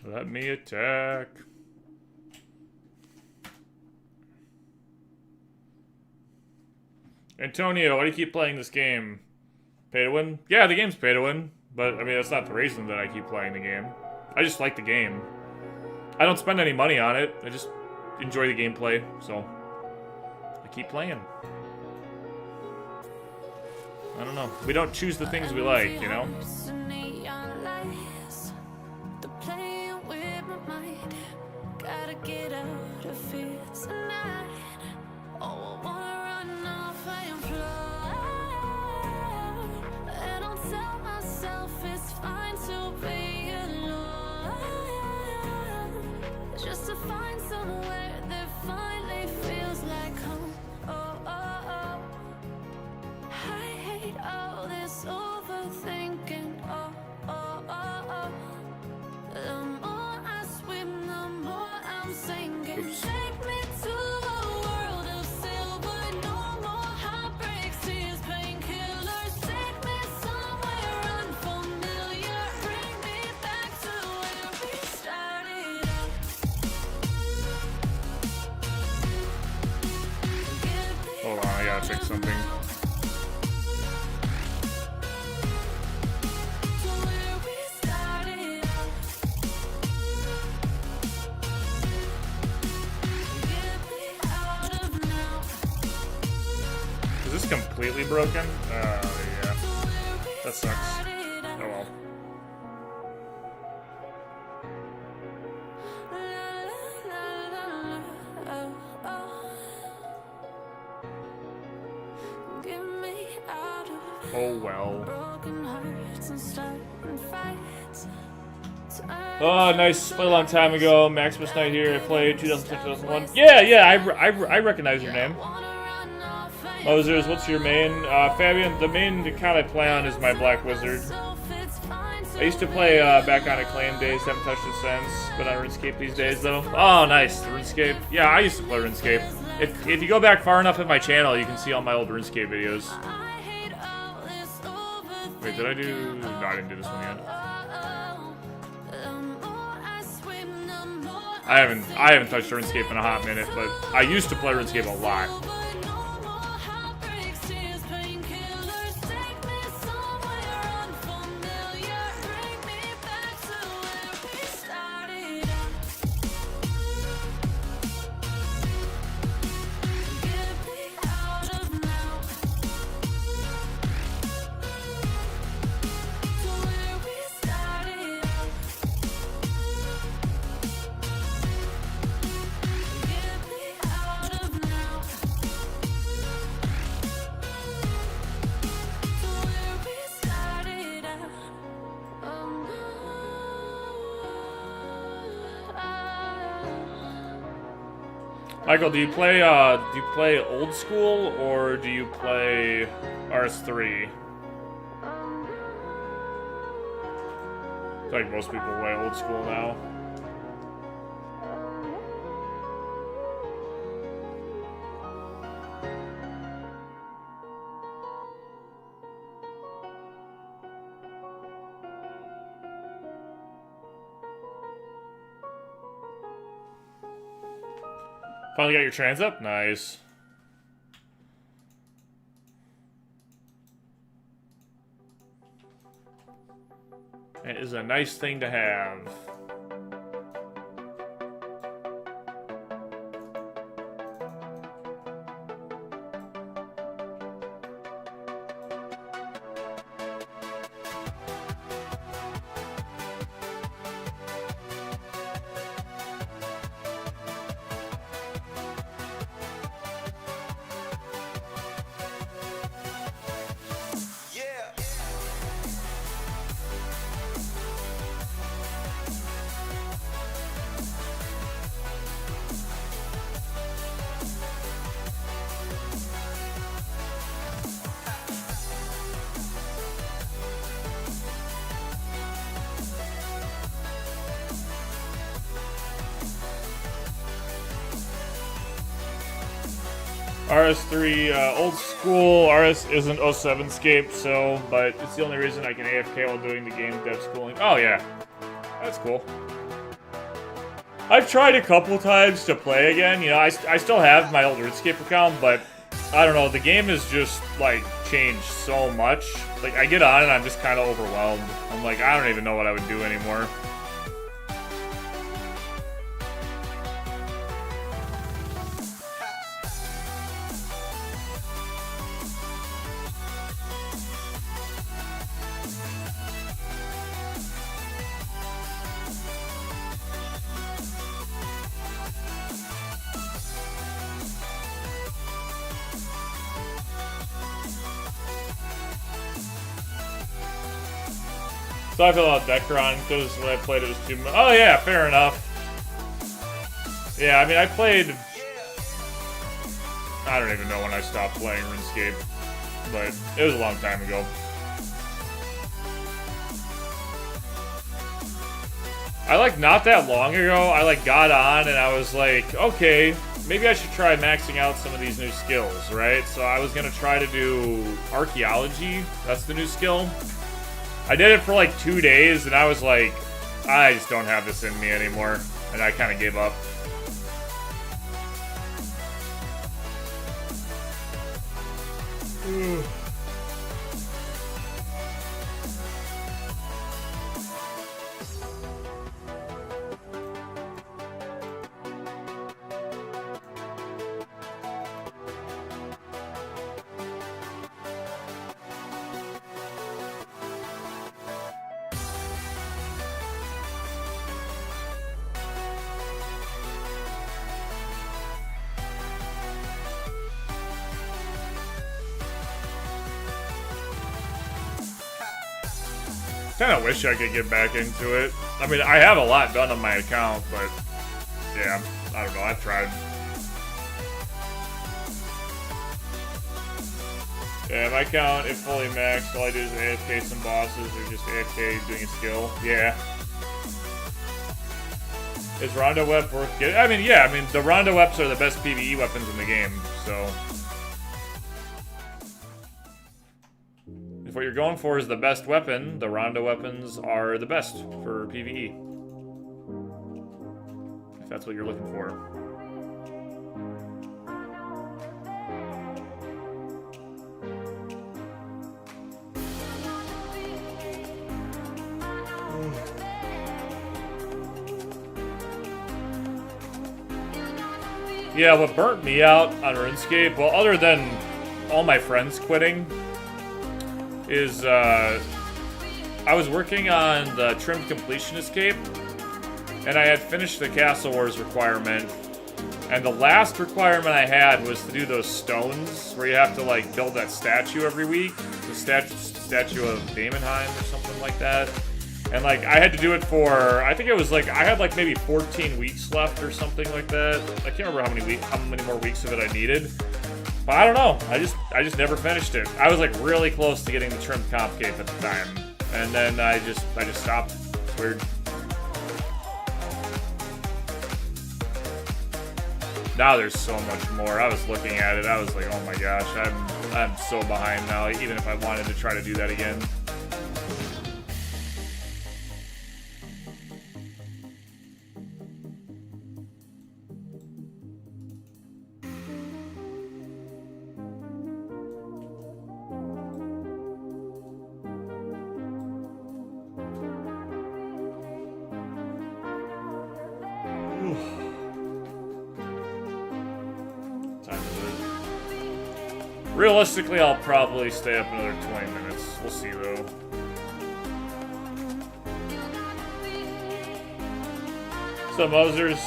Let me attack. Antonio, why do you keep playing this game? Pay to win? Yeah, the game's pay to win. But, I mean, that's not the reason that I keep playing the game. I just like the game. I don't spend any money on it. I just enjoy the gameplay, so I keep playing. I don't know. We don't choose the things we like, you know? Gotta get out of here tonight. Oh, I wanna run off and fly. And I'll tell myself it's fine to be alone, just to find somewhere that finally feels like home. Oh, oh, oh. I hate all this overthinking. Oh, oh, oh, oh. The more I swim, the more I'm sinking. Oops. Take me to a world of silver, no more heartbreaks, tears, painkillers. Take me somewhere unfamiliar, bring me back to where we started out. Hold on, I gotta fix something. To where we started out. Get me out of now. Is this completely broken? Oh, yeah. To where we That sucks. started out. Oh, well. La, la, la, la, oh, oh. Get me out of Oh, well. broken hearts and starting fights. Oh, nice. Played a long time ago. Maximus Night here. I played 2006, 2001. Yeah, I recognize your name. MoserRS, what's your main? Fabian, the main account I play on is my Black Wizard. I used to play back on Acclaim days, haven't touched it since. But on RuneScape these days, though. Oh, nice. RuneScape. Yeah, I used to play RuneScape. If you go back far enough in my channel, you can see all my old RuneScape videos. Wait, did I do... No, I didn't do this one yet. I haven't touched RuneScape in a hot minute, but I used to play RuneScape a lot. Michael, do you play old school or do you play RS3? I feel like most people play old school now. Finally got your trans up? Nice. It is a nice thing to have. RS3, old school, RS isn't 07 scape, so, but it's the only reason I can AFK while doing the game dev schooling. Oh yeah, that's cool. I've tried a couple times to play again. You know, I still have my old RuneScape account, but I don't know. The game has just, like, changed so much. Like, I get on and I'm just kind of overwhelmed. I'm like, I don't even know what I would do anymore. So I feel about Dekaron because when I played it was too much. Oh yeah, fair enough. Yeah, I mean I played. I don't even know when I stopped playing RuneScape, but it was a long time ago. I like not that long ago. I like got on and I was like, okay, maybe I should try maxing out some of these new skills, right? So I was gonna try to do archaeology. That's the new skill. I did it for like 2 days, and I was like, I just don't have this in me anymore, and I kind of gave up. Kind of wish I could get back into it. I mean, I have a lot done on my account, but yeah, I don't know. I've tried. Yeah, my account, if fully maxed, all I do is AFK some bosses or just AFK doing a skill. Yeah. Is Rondo Web worth getting? I mean, yeah, I mean, the Rondo Webs are the best PvE weapons in the game, so. If what you're going for is the best weapon, the Rondo weapons are the best for PvE. If that's what you're looking for. Yeah, what burnt me out on RuneScape, well, other than all my friends quitting, is I was working on the Trimmed Completionist Cape, and I had finished the Castle Wars requirement, and the last requirement I had was to do those stones where you have to like build that statue every week, the statue of Daemonheim or something like that. And like I had to do it for, I think it was like I had like maybe 14 weeks left or something like that. I can't remember how many more weeks of it I needed. But I don't know. I just never finished it. I was like really close to getting the Trimmed Comp Cape at the time, and then I just stopped. It's weird. Now there's so much more. I was looking at it. I was like, oh my gosh, I'm so behind now. Even if I wanted to try to do that again. Realistically, I'll probably stay up another 20 minutes. We'll see, though. So, Mosers,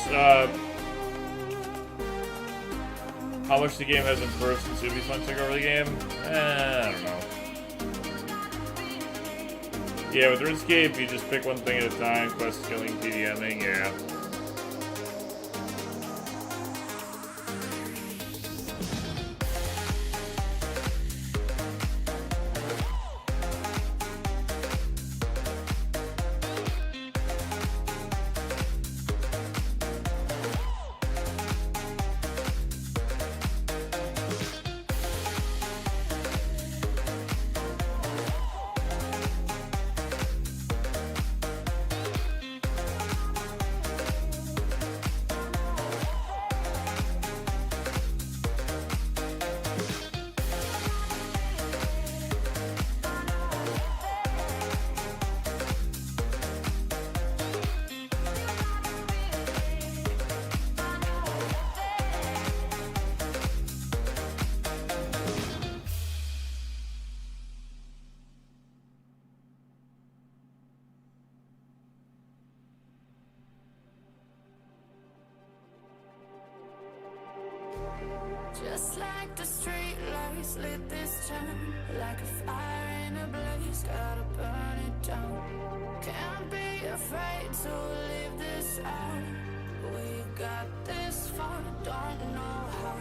how much the game has improved since Ubisoft took over the game? I don't know. Yeah, with RuneScape, you just pick one thing at a time. Quest killing, PDMing, yeah. just lit this town like a fire in a blaze, gotta burn it down. Can't be afraid to leave this out. We got this far, don't know how.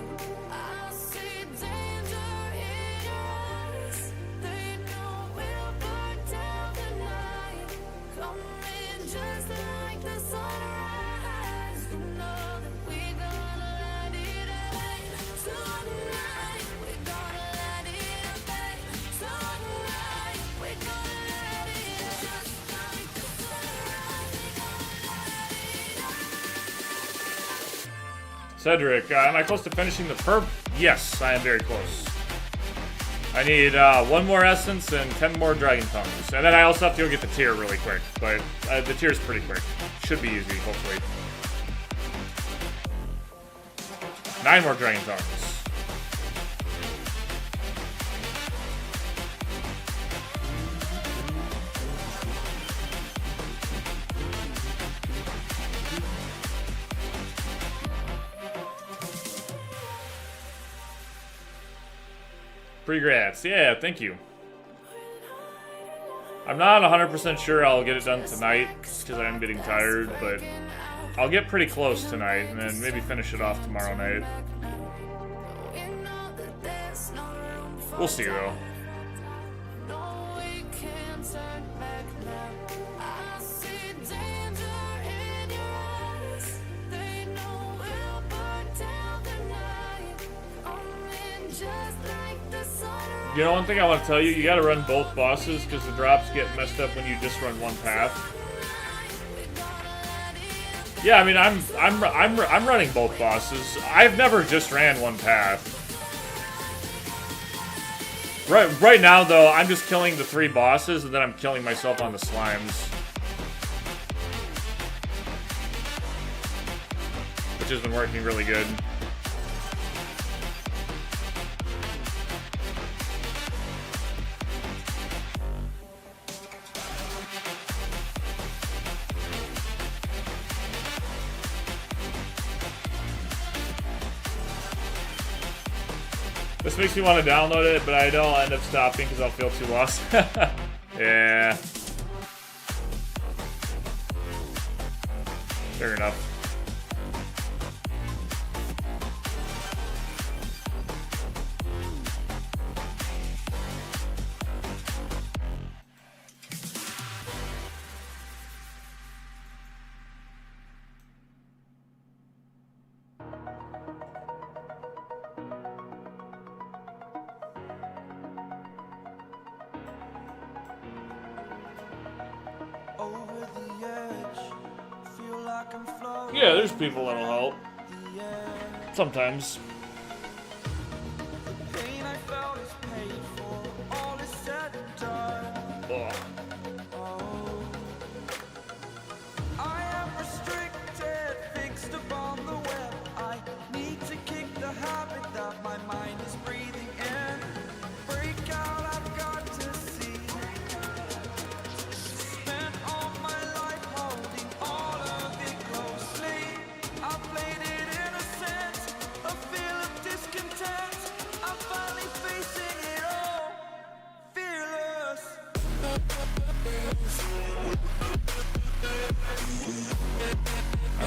I see danger in your eyes. They know we'll burn down the night. Coming just like the sunrise. You know that we gonna let it rain. Tonight, we gonna let it rain. Tonight, we gonna let it rain. Just like the sunrise, we gonna let it rain. Cedric, am I close to finishing the perp? Yes, I am very close. I need 1 more essence and 10 more dragon tongues. And then I also have to go get the tier really quick. But the tier is pretty quick. Should be easy, hopefully. 9 more dragon tongues. Congrats. Yeah, thank you. I'm not 100% sure I'll get it done tonight, because I am getting tired, but I'll get pretty close tonight, and then maybe finish it off tomorrow night. We'll see, though. You know, one thing I want to tell you, you gotta run both bosses because the drops get messed up when you just run one path. Yeah, I mean, I'm running both bosses. I've never just ran one path. Right now, though, I'm just killing the 3 bosses, and then I'm killing myself on the slimes. Which has been working really good. This makes me want to download it, but I know I'll end up stopping because I'll feel too lost. Yeah. Fair enough. Yeah, there's people that'll help. Sometimes. Ugh. I am restricted, fixed upon the web. I need to kick the habit that my mind is breathing in. Break out, I've got to see. Spent all my life holding all of it closely. I played it innocent, a feel of discontent. I'm finally facing it all, fearless.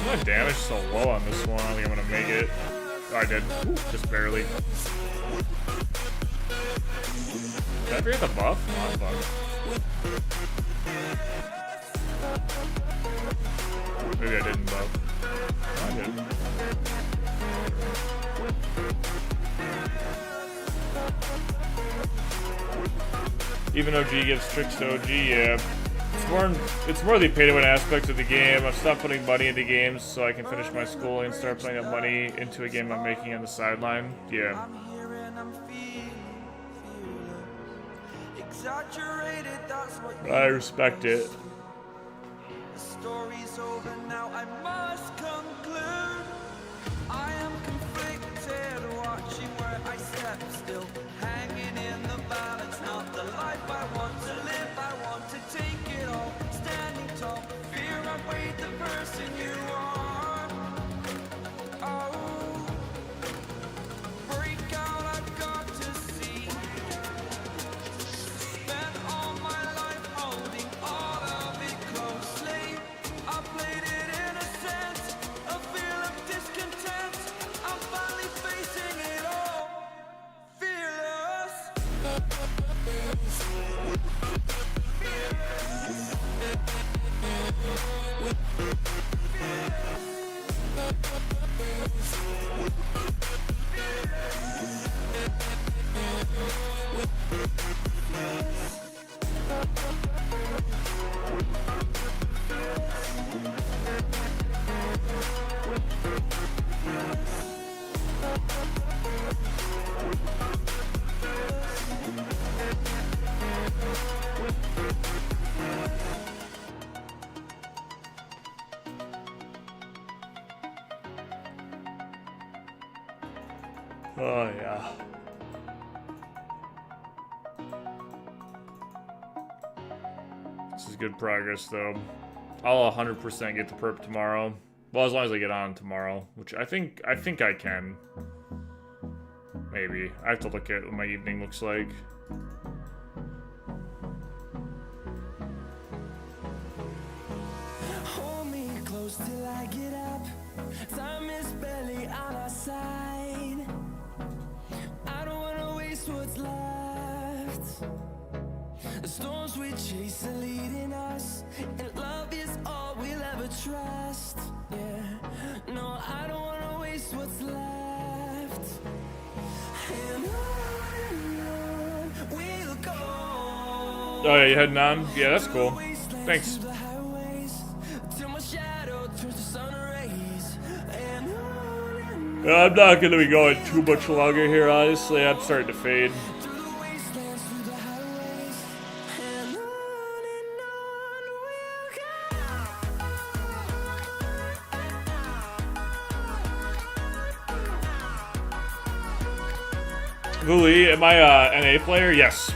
My damage so low on this one. I don't think I'm gonna make it. Oh, I did. Ooh, just barely. Did I forget the buff? No, I'm buffed. Maybe I didn't buff. No, I didn't. Even OG gives tricks to OG, yeah. It's more the pay-to-win aspect of the game. I've stopped putting money into games so I can finish my schooling and start putting up money into a game I'm making on the sideline. Yeah. I respect it. The story's over now, I must conclude. I am conflicted, watching where I step still, hanging in the balance, not the life I want to live. I want to take it all, standing tall, fear I weighed the person you are. Oh, break out, I've got to see. Oh, yeah. This is good progress, though. I'll 100% get the perp tomorrow. Well, as long as I get on tomorrow, which I think I can. Maybe. I have to look at what my evening looks like. Hold me close till I get up. Time is barely on our side. I don't wanna waste what's left. The storms we chase are leading us, and love is all we'll ever trust. Yeah, no, I don't wanna waste what's left. And on we'll go. Oh yeah, you heading on? Yeah, that's cool. Thanks. I'm not gonna be going too much longer here, honestly. I'm starting to fade. Vuli, am I an NA player? Yes.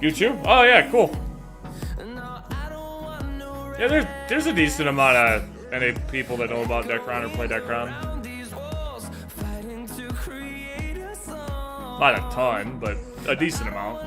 You too? Oh yeah, cool. Yeah, there's a decent amount of NA people that know about Dekaron or play Dekaron. Not a ton, but a decent amount.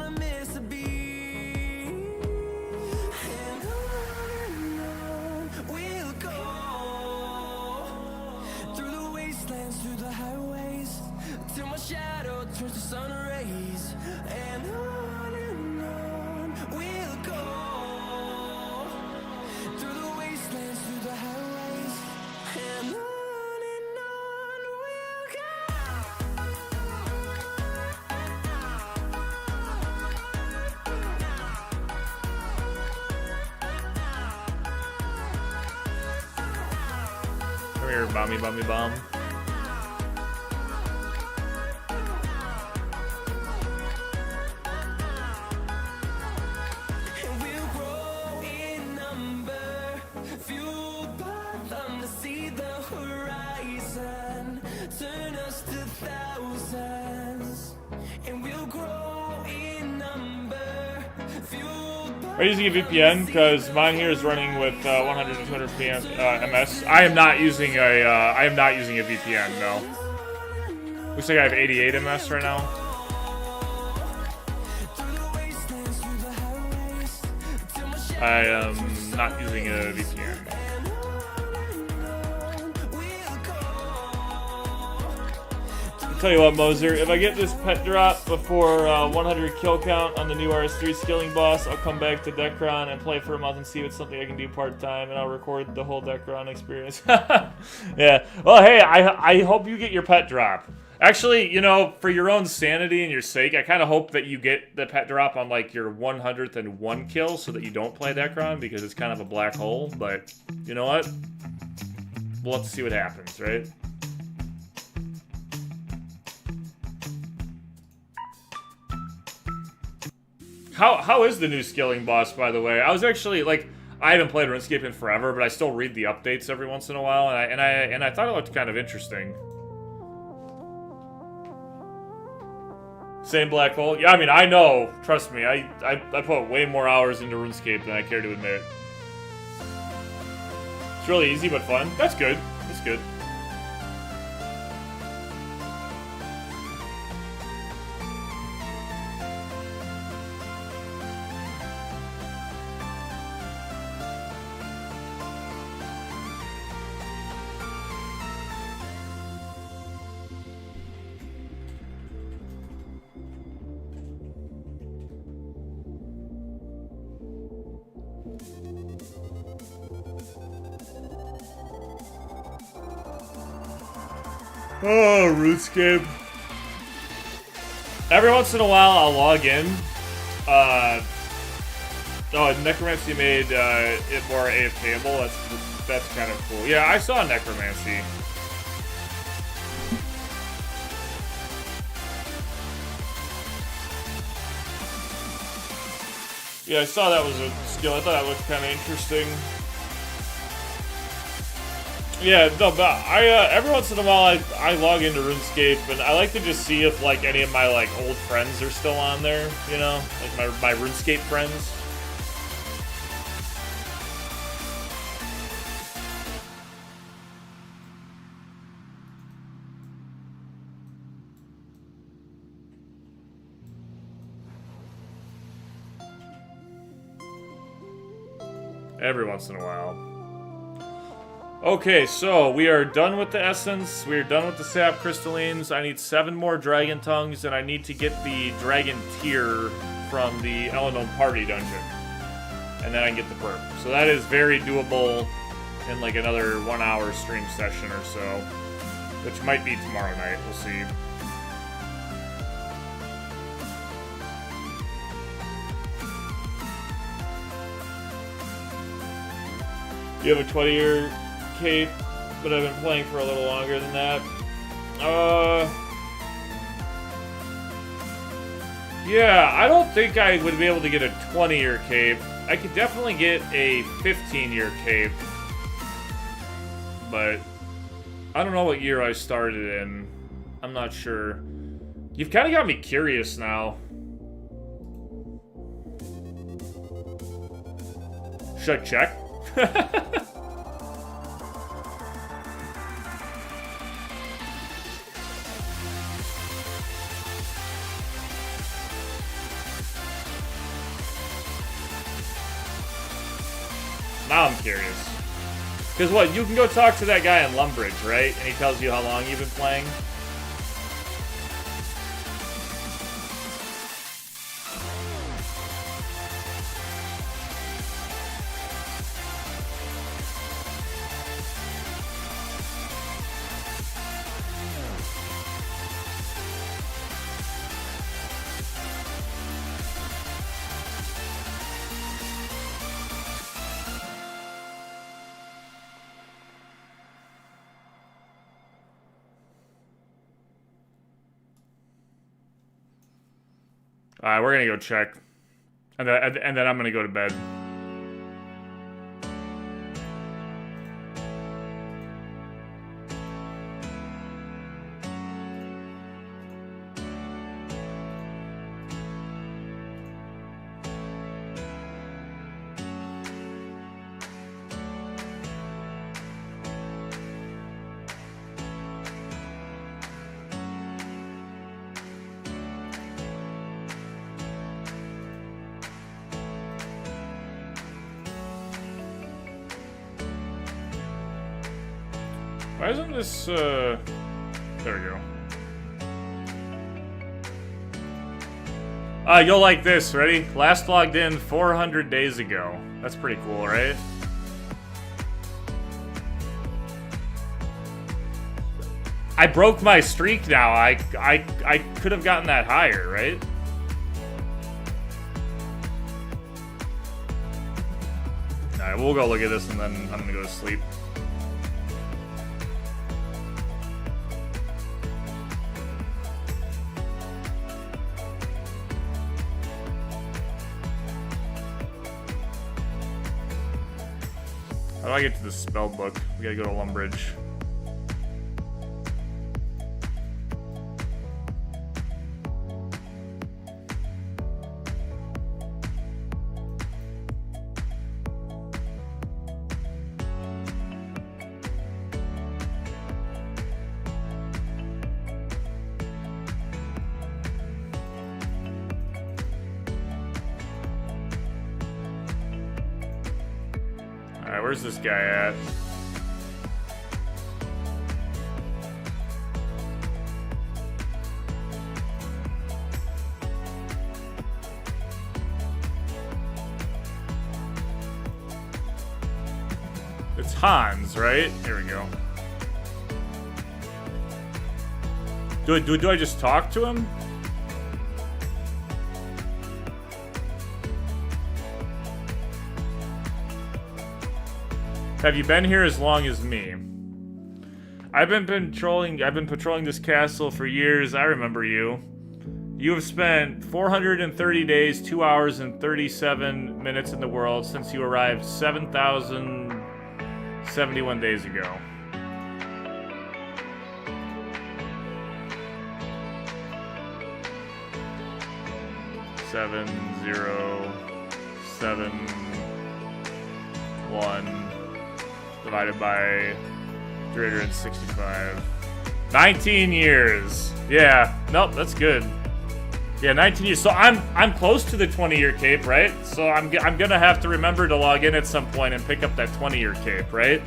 Come here, bomby bomb. Are you using a VPN? Because mine here is running with 100 to 200 ms. I am not using a VPN. No. Looks like I have 88 ms right now. I am not using a VPN. I'll tell you what, Moser, if I get this pet drop before 100 kill count on the new RS3 skilling boss, I'll come back to Dekaron and play for a month and see if it's something I can do part-time, and I'll record the whole Dekaron experience. Yeah. Well, hey, I hope you get your pet drop. Actually, you know, for your own sanity and your sake, I kind of hope that you get the pet drop on, like, your 101 kill so that you don't play Dekaron, because it's kind of a black hole, but you know what? We'll have to see what happens, right? How is the new skilling boss, by the way? I was actually, like, I haven't played RuneScape in forever, but I still read the updates every once in a while, and I thought it looked kind of interesting. Same black hole? Yeah, I mean, I know. Trust me, I put way more hours into RuneScape than I care to admit. It's really easy but fun. That's good. That's good. Oh, RuneScape. Every once in a while, I'll log in. Oh, Necromancy made it more AFKable. That's that's kind of cool. Yeah, I saw necromancy. Yeah, I saw that was a skill. I thought that looked kind of interesting. Yeah, no, but I every once in a while I log into RuneScape and I like to just see if like any of my like old friends are still on there. You know, like my RuneScape friends. Every once in a while. Okay, so we are done with the essence. We are done with the sap crystallines. I need 7 more dragon tongues, and I need to get the dragon tear from the Elenome party dungeon. And then I can get the perp. So that is very doable in like another 1 hour stream session or so. Which might be tomorrow night. We'll see. You have a 20-year cape, but I've been playing for a little longer than that. Yeah, I don't think I would be able to get a 20-year cape. I could definitely get a 15-year cape, but I don't know what year I started in. I'm not sure. You've kind of got me curious now. Should I check? Now I'm curious. Because what, you can go talk to that guy in Lumbridge, right? And he tells you how long you've been playing? Alright, we're gonna go check. And then I'm gonna go to bed. Why isn't this, there we go. You'll like this, ready? Last logged in 400 days ago. That's pretty cool, right? I broke my streak now. I could have gotten that higher, right? Alright, we'll go look at this and then I'm gonna go to sleep. How do I get to the spell book? We gotta go to Lumbridge. Alright, where's this guy at? It's Hans, right? Here we go. Do I just talk to him? Have you been here as long as me? I've been patrolling this castle for years. I remember you. You have spent 430 days, 2 hours, and 37 minutes in the world since you arrived 7,071 days ago. Seven, 0, 7, 1 divided by 365. 19 years. Yeah. Nope, that's good. Yeah, 19 years. So I'm close to the 20-year cape, right? So I'm gonna have to remember to log in at some point and pick up that 20-year cape, right?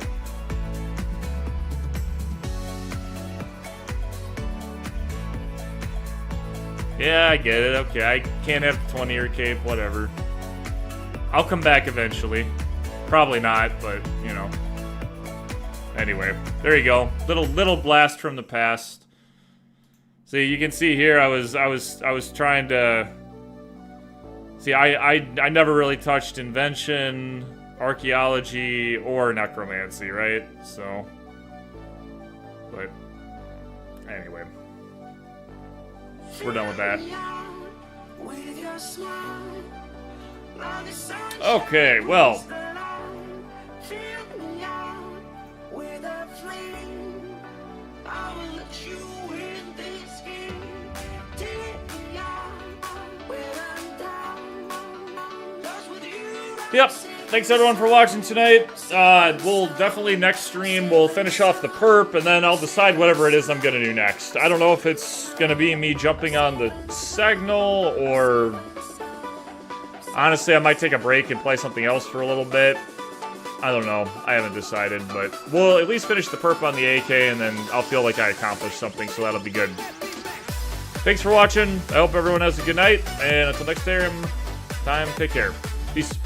Yeah, I get it. Okay, I can't have the 20-year cape, whatever. I'll come back eventually. Probably not, but, you know. Anyway, there you go. Little blast from the past. See, you can see here I was trying to see I never really touched invention, archaeology, or necromancy, right? So but anyway. We're done with that. Okay, well. Yep. Thanks everyone for watching tonight. We'll definitely next stream we'll finish off the perp and then I'll decide whatever it is I'm gonna do next. I don't know if it's gonna be me jumping on the signal or honestly I might take a break and play something else for a little bit. I don't know. I haven't decided, but we'll at least finish the perp on the AK and then I'll feel like I accomplished something, so that'll be good. Thanks for watching. I hope everyone has a good night, and until next time, take care. Peace.